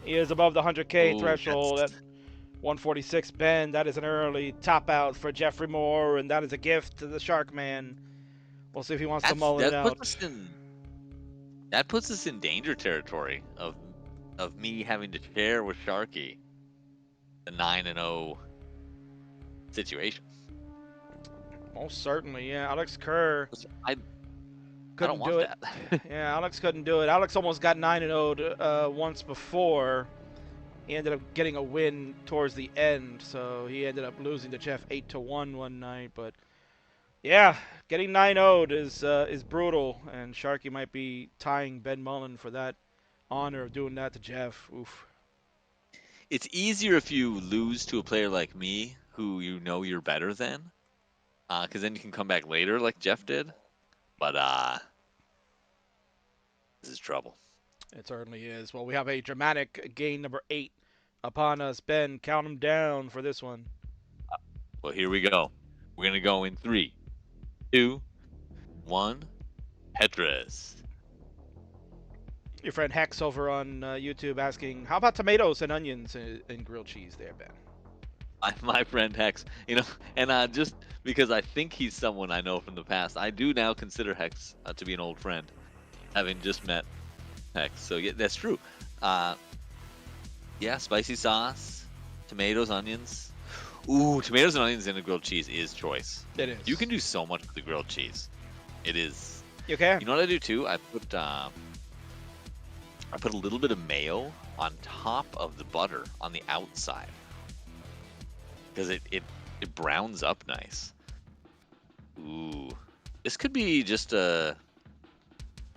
He is above the 100K threshold at 146. Ben, that is an early top out for Jeffrey Moore, and that is a gift to the Shark Man. We'll see if he wants to mull it out. That puts us in danger territory of me having to share with Sharky the 9-0 situation. Most certainly, yeah. Alex Kerr couldn't want do it. that. Yeah, Alex couldn't do it. Alex almost got 9-0 once before. He ended up getting a win towards the end, so he ended up losing to Jeff 8-1 one night. But yeah, getting 9-0'd is brutal, and Sharky might be tying Ben Mullen for that honor of doing that to Jeff. Oof. It's easier if you lose to a player like me, who you know you're better than, because then you can come back later like Jeff did. But this is trouble. It certainly is. Well, we have a dramatic game number 8 upon us. Ben, count them down for this one. Well, here we go. We're gonna go in 3, 2, 1. Tetris. Your friend Hex over on YouTube asking, how about tomatoes and onions and grilled cheese there, Ben? My friend Hex, and just because I think he's someone I know from the past, I do now consider Hex to be an old friend, having just met Hex. So yeah, that's true. Yeah, spicy sauce, tomatoes, onions. Ooh, tomatoes and onions in a grilled cheese is choice. It is. You can do so much with the grilled cheese. It is. You can. You know what I do too? I put a little bit of mayo on top of the butter on the outside. Because it browns up nice. Ooh. This could be just a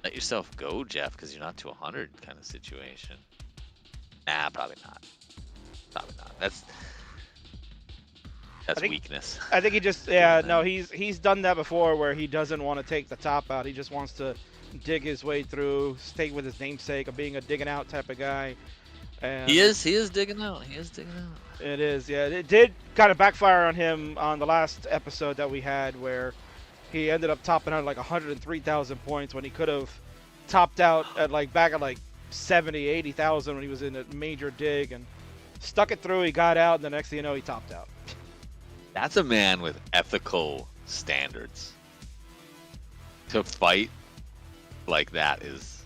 let yourself go, Jeff, because you're not to 100 kind of situation. Nah, probably not. Probably not. That's weakness. I think he just he's done that before where he doesn't want to take the top out. He just wants to dig his way through, stay with his namesake of being a digging out type of guy. And He is digging out. He is digging out. it is, yeah. It did kind of backfire on him on the last episode that we had where he ended up topping out like 103,000 points when he could have topped out at back at 70, 80,000 when he was in a major dig and stuck it through. He got out, and the next thing you know, he topped out. That's a man with ethical standards. To fight like that is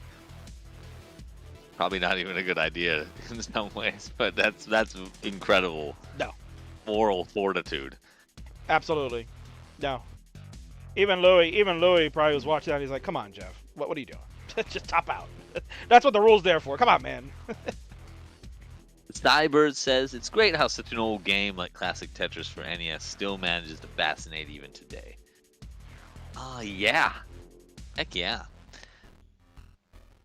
probably not even a good idea in some ways, but that's incredible. No. Moral fortitude. Absolutely. No. Even Louis probably was watching that and he's like, come on, Jeff. What are you doing? Just top out. That's what the rule's there for. Come on, man. Stybird says, it's great how such an old game like classic Tetris for NES still manages to fascinate even today. Oh, yeah. Heck yeah.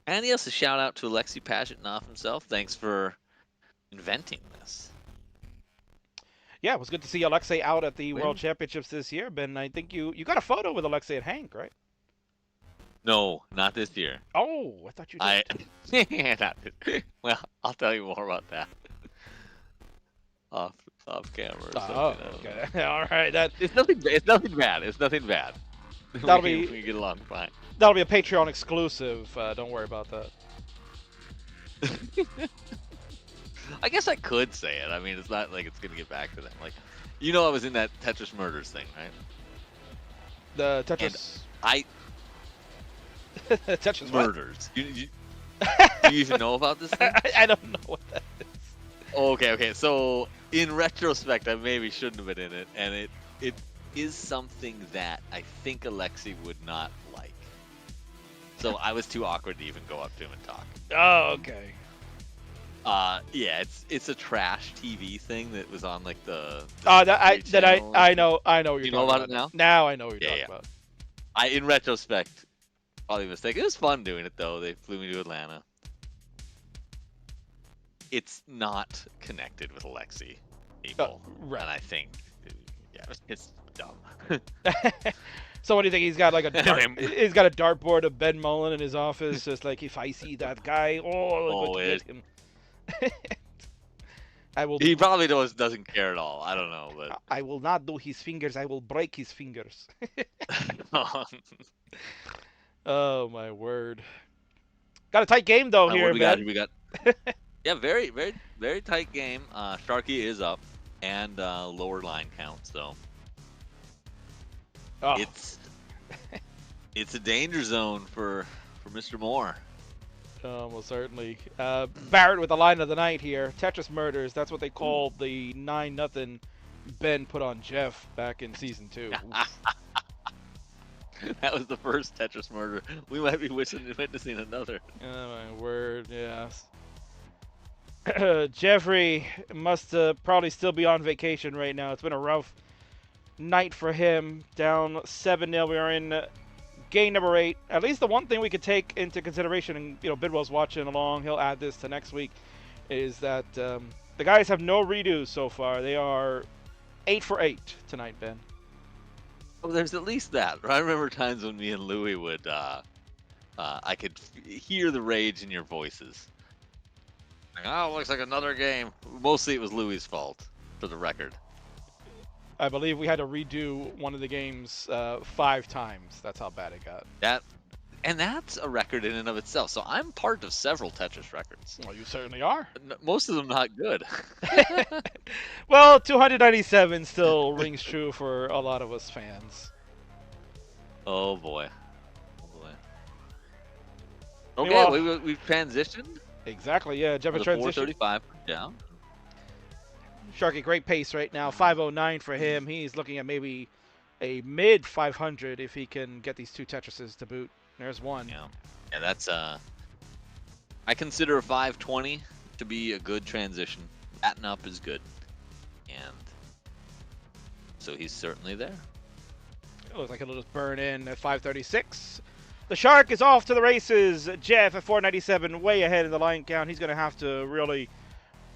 And he has a shout out to Alexei Pajitnov himself. Thanks for inventing this. Yeah, it was good to see Alexei out at the World Championships this year, Ben. I think you got a photo with Alexei and Hank, right? No, not this year. Oh, I thought you did. Not this. Well, I'll tell you more about that off camera. Or Oh, okay. All right. It's nothing bad. It's nothing bad. That'll we be get along fine. That'll be a Patreon exclusive. Don't worry about that. I guess I could say it. I mean, it's not like it's gonna get back to them. I was in that Tetris Murders thing, right? The Tetris. And Tetris Murders. Do you even know about this thing? I don't know what that is. Okay. So in retrospect, I maybe shouldn't have been in it, and it is something that I think Alexei would not like. So I was too awkward to even go up to him and talk. Oh, okay. Yeah, it's a trash TV thing that was on the. I know what you're you talking know about it now. Now I know what you're talking about. In retrospect, probably a mistake. It was fun doing it though. They flew me to Atlanta. It's not connected with Alexei people, right. And I think, it's dumb. So what do you think? He's got he's got a dartboard of Ben Mullen in his office, just like if I see that guy, get him. I will. He probably doesn't care at all. I don't know, but I will not do his fingers. I will break his fingers. Oh my word! Got a tight game though here, Ben. We got. Yeah, very, very, very tight game. Sharky is up and lower line counts though. Oh. It's a danger zone for Mr. Moore. Well, certainly. Barrett with the line of the night here. Tetris Murders. That's what they called the 9-0 Ben put on Jeff back in season 2. That was the first Tetris murder. We might be witnessing another. Oh my word! Yes. Jeffrey must probably still be on vacation right now. It's been a rough night for him. Down 7-0. We are in game number 8. At least the one thing we could take into consideration, and Bidwell's watching along, he'll add this to next week, is that the guys have no redos so far. They are 8 for 8 tonight, Ben. Well, there's at least that. I remember times when me and Louie would, I could hear the rage in your voices. Like, oh, it looks like another game. Mostly it was Louie's fault, for the record. I believe we had to redo one of the games 5 times. That's how bad it got. And that's a record in and of itself. So I'm part of several Tetris records. Well, you certainly are. Most of them not good. Well, 297 still rings true for a lot of us fans. Oh boy. Okay, Meanwhile, we've transitioned. Exactly, yeah. Jeff To the transition. 435 down. Sharky, great pace right now. 509 for him. He's looking at maybe a mid 500 if he can get these 2 Tetrises to boot. There's one. Yeah, that's I consider a 520 to be a good transition. Batting up is good, and so he's certainly there. It looks like it'll just burn in at 536. The Shark is off to the races. Jeff at 497, way ahead in the line count. He's going to have to really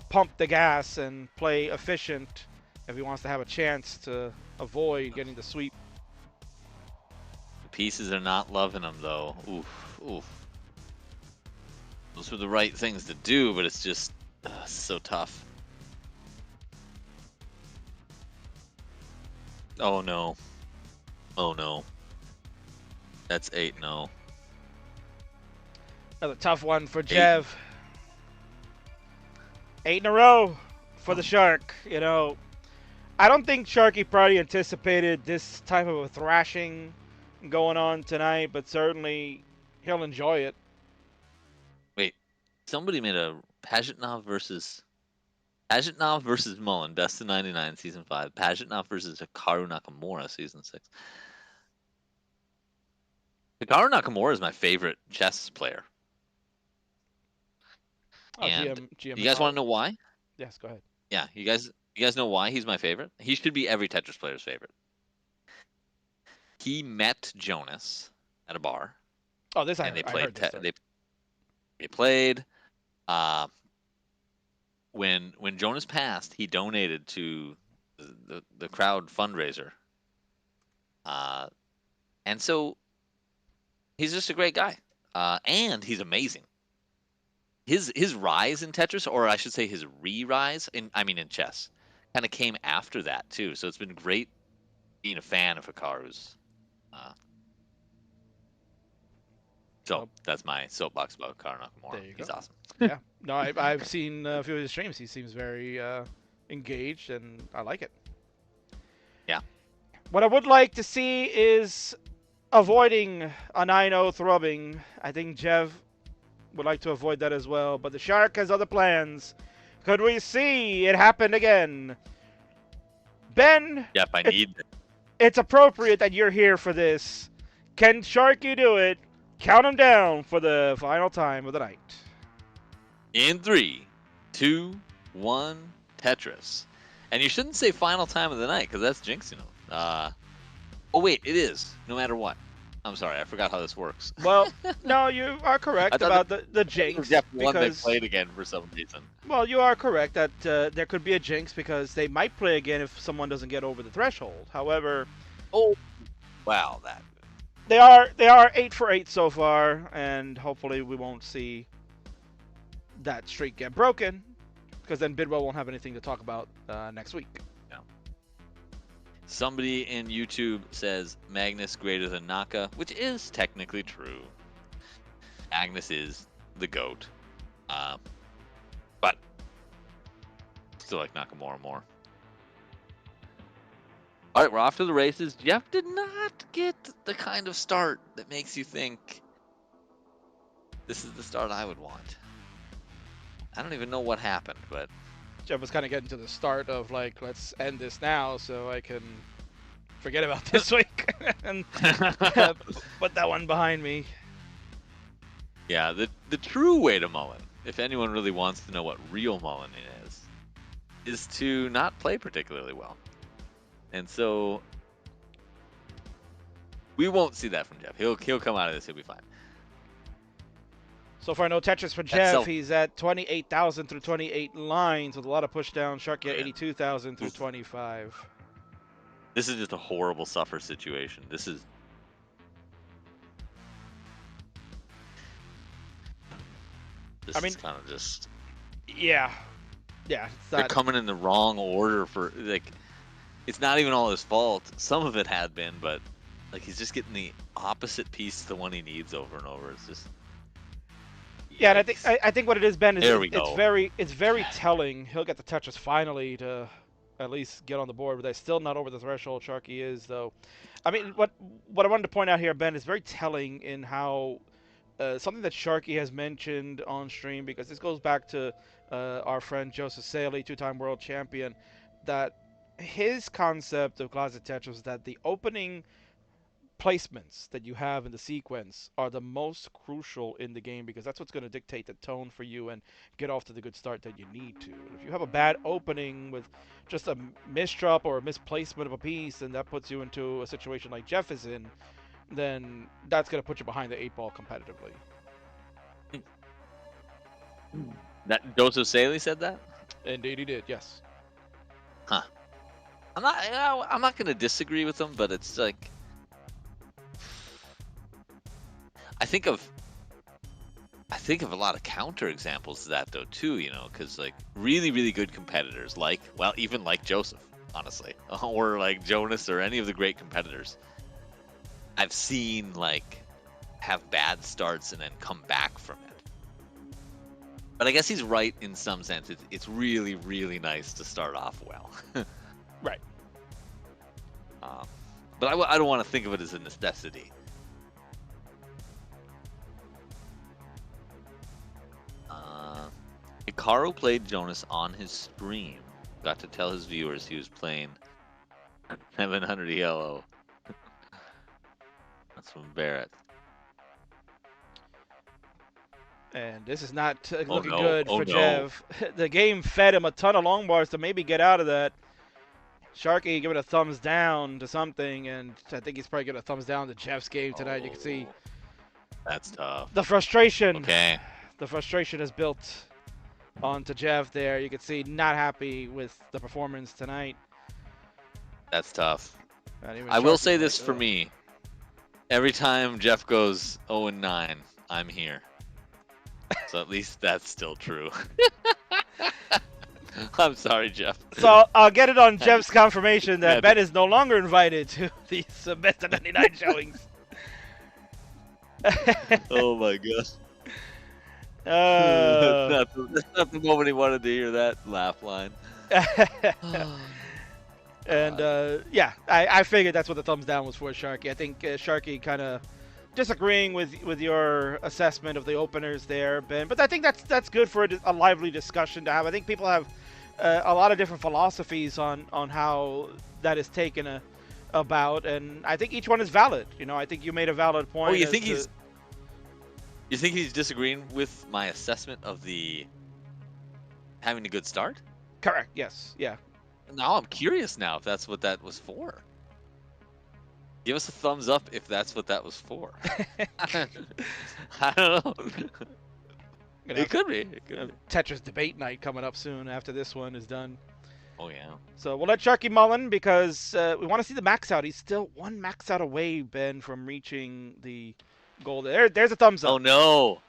pump the gas and play efficient if he wants to have a chance to avoid getting the sweep. The pieces are not loving him, though. Oof, oof. Those were the right things to do, but it's just so tough. Oh, no. Oh, no. That's 8-0. Another tough one for Jev. 8 in a row for the Shark. You know, I don't think Sharky probably anticipated this type of a thrashing going on tonight, but certainly he'll enjoy it. Wait, somebody made a Pajitnov versus Mullen, Best of 99, Season 5. Pajitnov versus Hikaru Nakamura, Season 6. Hikaru Nakamura is my favorite chess player. Oh, And GM you guys want to know why? Yes, go ahead. Yeah, you guys know why he's my favorite? He should be every Tetris player's favorite. He met Jonas at a bar. Oh, this and they I played. heard this story. They played. When Jonas passed, he donated to the crowd fundraiser. And so he's just a great guy, and he's amazing. His rise in Tetris, or I should say his re-rise in chess, kind of came after that too. So it's been great being a fan of Hikaru's. So that's my soapbox about Hikaru Nakamura. There you He's go. awesome. Yeah, no, I've seen a few of his streams. He seems very engaged, and I like it. Yeah. What I would like to see is avoiding a 9-0 thrubbing. I think Jev would like to avoid that as well, but the Shark has other plans. Could we see it happen again? Ben? Yep, I need it. It's appropriate that you're here for this. Can Sharky do it? Count him down for the final time of the night. In 3, 2, 1, Tetris. And you shouldn't say final time of the night, because that's jinxing him. Oh, wait, it is, no matter what. I'm sorry, I forgot how this works. Well, no, you are correct about the jinx. Jeff won, they because, played again for some reason. well, you are correct that there could be a jinx because they might play again if someone doesn't get over the threshold. However, oh, wow, that. They are 8 for 8 so far, and hopefully we won't see that streak get broken, because then Bidwell won't have anything to talk about next week. No. Somebody in YouTube says Magnus greater than Naka, which is technically true. Magnus is the GOAT. But still like Nakamura more. All right, we're off to the races. Jeff did not get the kind of start that makes you think this is the start I would want. I don't even know what happened, but Jeff was kind of getting to the start of, like, let's end this now so I can forget about this week and put that one behind me. yeah, the true way to Mullen, if anyone really wants to know what real Mullen is to not play particularly well. And so we won't see that from Jeff. He'll come out of this. He'll be fine. So far, no Tetris for Jeff. He's at 28,000 through 28 lines with a lot of push down. Sharky at 82,000 through 25. This is just a horrible suffer situation. This is kind of just yeah. It's they're not, coming in the wrong order for like. it's not even all his fault. Some of it had been, but like he's just getting the opposite piece to the one he needs over and over. It's just. Yeah, and I think what it is, Ben, is There we go. it's very telling. He'll get the touches finally to at least get on the board, but they're still not over the threshold. Sharky is, though. I mean, what I wanted to point out here, Ben, is very telling in how something that Sharky has mentioned on stream, because this goes back to our friend Joseph Saley, two-time world champion, that his concept of Closet Tetris was that the opening placements that you have in the sequence are the most crucial in the game, because that's what's going to dictate the tone for you and get off to the good start that you need to. And if you have a bad opening with just a misdrop or a misplacement of a piece, and that puts you into a situation like Jeff is in, then that's going to put you behind the 8 ball competitively. That Joseph Saley said that? Indeed he did, yes. Huh. I'm not going to disagree with him, but it's like I think of a lot of counter examples to that though too, you know, because like really, really good competitors, like, well, even like Joseph, honestly, or like Jonas or any of the great competitors, I've seen like have bad starts and then come back from it. But I guess he's right in some sense. It's really, really nice to start off well. Right. But I don't want to think of it as a necessity. Hikaru played Jonas on his stream. Got to tell his viewers he was playing 700 ELO. That's from Barrett. And this is not looking no. good Oh, for no. Jeff. The game fed him a ton of long bars to maybe get out of that. Sharky giving a thumbs down to something, and I think he's probably giving a thumbs down to Jeff's game tonight. You can see That's tough. the frustration. Okay. The frustration is built onto Jeff there. You can see not happy with the performance tonight. That's tough. And even I will Sharky's say like, this for "Ugh." me. Every time Jeff goes 0-9, I'm here. So at least that's still true. I'm sorry, Jeff. So I'll get it on Jeff's confirmation that Ben is no longer invited to these Best of 99 showings. Oh my gosh. That's not the moment he wanted to hear that laugh line. And yeah, I figured that's what the thumbs down was for, Sharky. I think Sharky kind of disagreeing with your assessment of the openers there, Ben. But I think that's good for a lively discussion to have. I think people have a lot of different philosophies on how that is taken about, and I think each one is valid. You know, I think you made a valid point. Oh, you think he's disagreeing with my assessment of the having a good start? Correct. Yes. Yeah. Now I'm curious now if that's what that was for. Give us a thumbs up if that's what that was for. I don't know. It could be. Tetris debate night coming up soon after this one is done. Oh, yeah. So we'll let Sharky Mullen, because we want to see the max out. He's still one max out away, Ben, from reaching the goal. There's a thumbs up. Oh, no.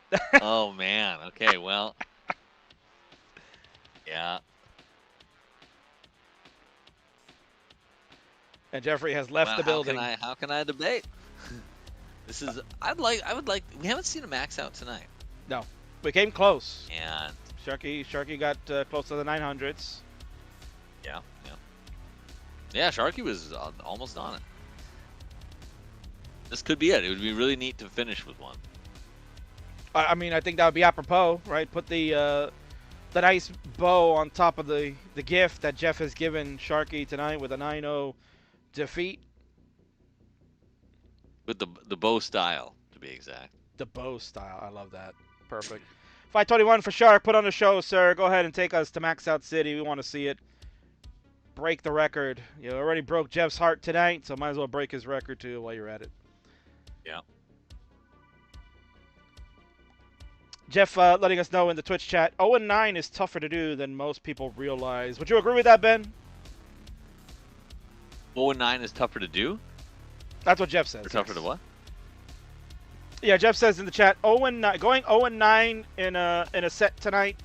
Oh, man. Okay, well. Yeah. And Jeffrey has left the building. How can I debate? This is. We haven't seen a max out tonight. No, we came close. And Sharky got close to the 900s. Yeah. Yeah, Sharky was almost on it. This could be it. It would be really neat to finish with one. I mean, I think that would be apropos, right? Put the nice bow on top of the gift that Jeff has given Sharky tonight with a 9-0 defeat. With the bow style, to be exact. The bow style. I love that. Perfect. 521 for Shark. Put on the show, sir. Go ahead and take us to Max Out City. We want to see it. Break the record. You already broke Jeff's heart tonight, so might as well break his record too while you're at it. Yeah. Jeff letting us know in the Twitch chat, 0-9 is tougher to do than most people realize. Would you agree with that, Ben? 0-9 is tougher to do? That's what Jeff says. Or tougher to what? Yeah, Jeff says in the chat, 0-9, going 0-9 in a set tonight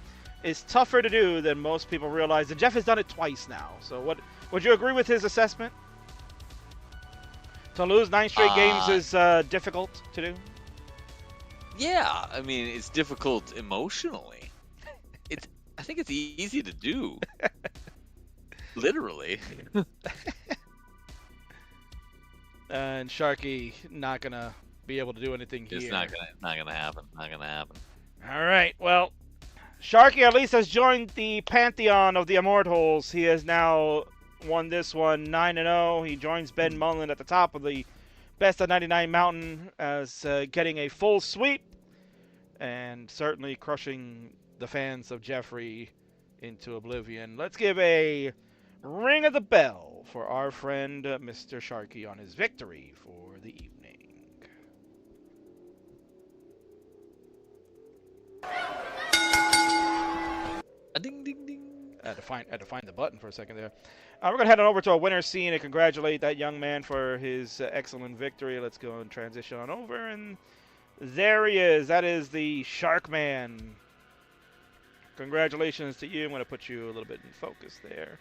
is tougher to do than most people realize, and Jeff has done it twice now. So would you agree with his assessment? To lose 9 straight games is difficult to do? Yeah, I mean, it's difficult emotionally. I think it's easy to do. Literally. And Sharky not gonna be able to do anything here. It's not gonna happen. Not gonna happen. All right. Well, Sharky at least has joined the pantheon of the Immortals. He has now won this one 9-0. He joins Ben Mullen at the top of the Best of 99 Mountain as getting a full sweep and certainly crushing the fans of Jeffrey into oblivion. Let's give a ring of the bell for our friend Mr. Sharky on his victory for the evening. A ding ding ding. I had to find the button for a second there. We're going to head on over to a winner scene and congratulate that young man for his excellent victory. Let's go and transition on over. And there he is. That is the Shark Man. Congratulations to you. I'm going to put you a little bit in focus there.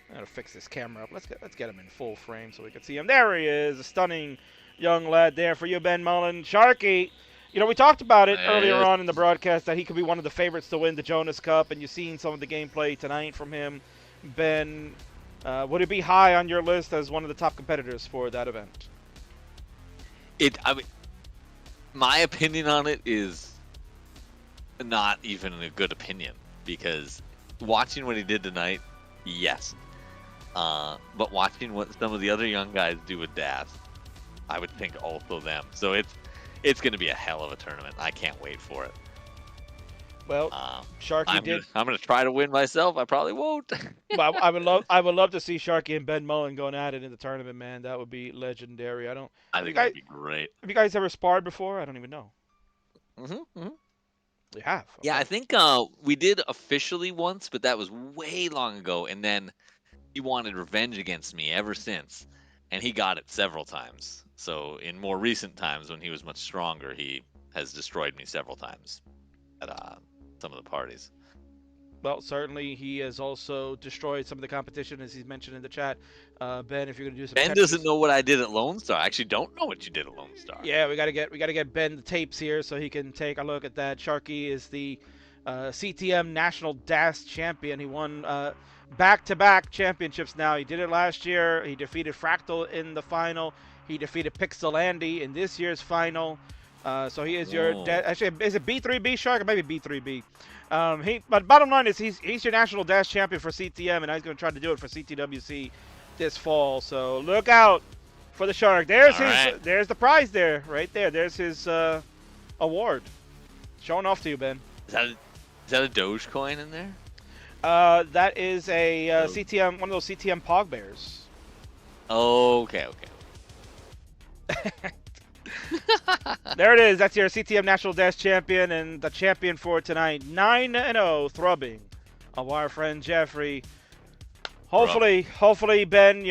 I'm going to fix this camera up. Let's get him in full frame so we can see him. There he is. A stunning young lad there for you, Ben Mullen. Sharky. You know, we talked about it earlier on in the broadcast that he could be one of the favorites to win the Jonas Cup, and you've seen some of the gameplay tonight from him. Ben, would it be high on your list as one of the top competitors for that event? I mean, my opinion on it is not even a good opinion, because watching what he did tonight, yes. But watching what some of the other young guys do with Das, I would think also them. So it's going to be a hell of a tournament. I can't wait for it. Well, Sharky I'm going to try to win myself. I probably won't. But I would love to see Sharky and Ben Mullen going at it in the tournament, man. That would be legendary. I think that'd be great. Have you guys ever sparred before? I don't even know. Mm-hmm. You have? Okay. Yeah, I think we did officially once, but that was way long ago. And then he wanted revenge against me ever since, and he got it several times. So in more recent times, when he was much stronger, he has destroyed me several times at some of the parties. Well, certainly he has also destroyed some of the competition, as he's mentioned in the chat. Ben, if you're going to do some... Ben doesn't know what I did at Lone Star. I actually don't know what you did at Lone Star. Yeah, we gotta get Ben the tapes here so he can take a look at that. Sharky is the CTM National DAS champion. He won back-to-back championships now. He did it last year. He defeated Fractal in the final. He defeated Pixel Andy in this year's final. So he is your... Actually, is it B3B, Shark? Or maybe B3B. But bottom line is he's your national dash champion for CTM, and he's going to try to do it for CTWC this fall. So look out for the Shark. There's there's the prize there, right there. There's his award. Showing off to you, Ben. Is that a Dogecoin in there? That is a CTM, one of those CTM Pog Bears. Okay. There it is. That's your CTM National Dash champion and the champion for tonight. 9-0 thrubbing of our friend Jeffrey. Hopefully, Ben,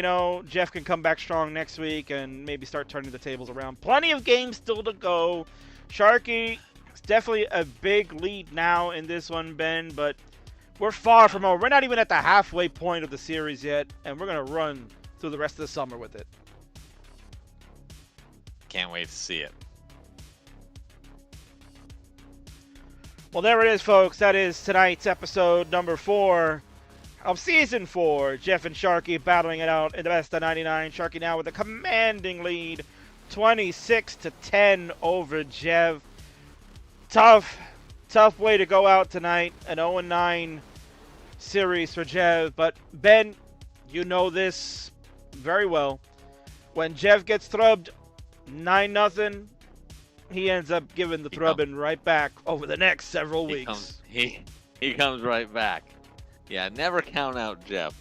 Jeff can come back strong next week and maybe start turning the tables around. Plenty of games still to go. Sharky, it's definitely a big lead now in this one, Ben, but we're far from over. We're not even at the halfway point of the series yet, and we're going to run through the rest of the summer with it. Can't wait to see it. Well, there it is, folks. That is tonight's episode number 4 of Season 4. Jeff and Sharky battling it out in the best of 99. Sharky now with a commanding lead, 26-10 over Jeff. Tough way to go out tonight. An 0-9 series for Jeff. But, Ben, you know this very well. When Jeff gets thrubbed 9-0, he ends up giving the thrubbing right back over the next several weeks. He comes right back. Yeah, never count out Jeff.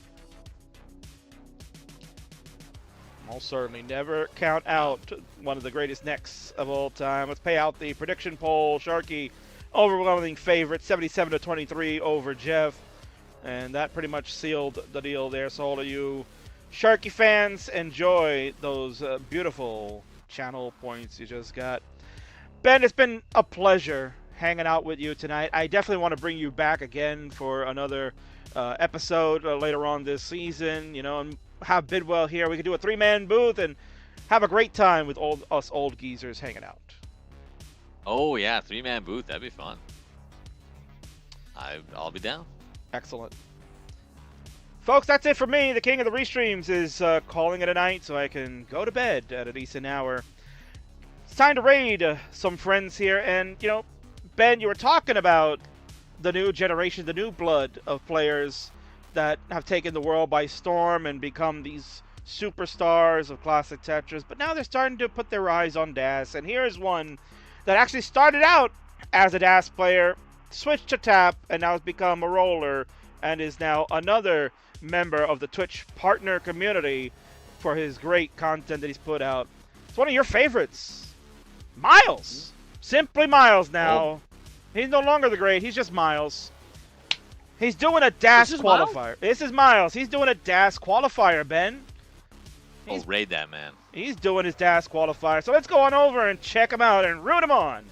Most certainly never count out one of the greatest necks of all time. Let's pay out the prediction poll. Sharky, overwhelming favorite, 77-23 over Jeff. And that pretty much sealed the deal there. So all of you Sharky fans, enjoy those beautiful channel points you just got. Ben, it's been a pleasure hanging out with you tonight. I definitely want to bring you back again for another episode later on this season, and have Bidwell here. We could do a 3-man booth and have a great time with us old geezers hanging out. Oh, yeah, 3-man booth. That'd be fun. I'll be down. Excellent. Folks, that's it for me. The king of the restreams is calling it a night so I can go to bed at a decent hour. It's time to raid some friends here. And, Ben, you were talking about the new generation, the new blood of players that have taken the world by storm and become these superstars of classic Tetris. But now they're starting to put their eyes on DAS. And here's one that actually started out as a DAS player, switched to tap, and now has become a roller, and is now another member of the Twitch partner community for his great content that he's put out. It's one of your favorites, Miles. Simply Miles now. Oh. He's no longer the great. He's just Miles. He's doing a DAS qualifier. Miles? This is Miles. He's doing a DAS qualifier, Ben. Raid that man. He's doing his DAS qualifier. So let's go on over and check him out and root him on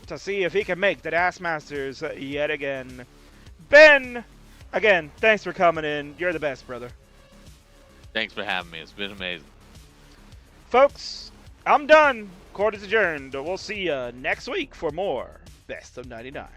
to see if he can make the DAS Masters yet again. Ben, again, thanks for coming in. You're the best, brother. Thanks for having me. It's been amazing. Folks, I'm done. Court is adjourned. We'll see you next week for more Best of 99.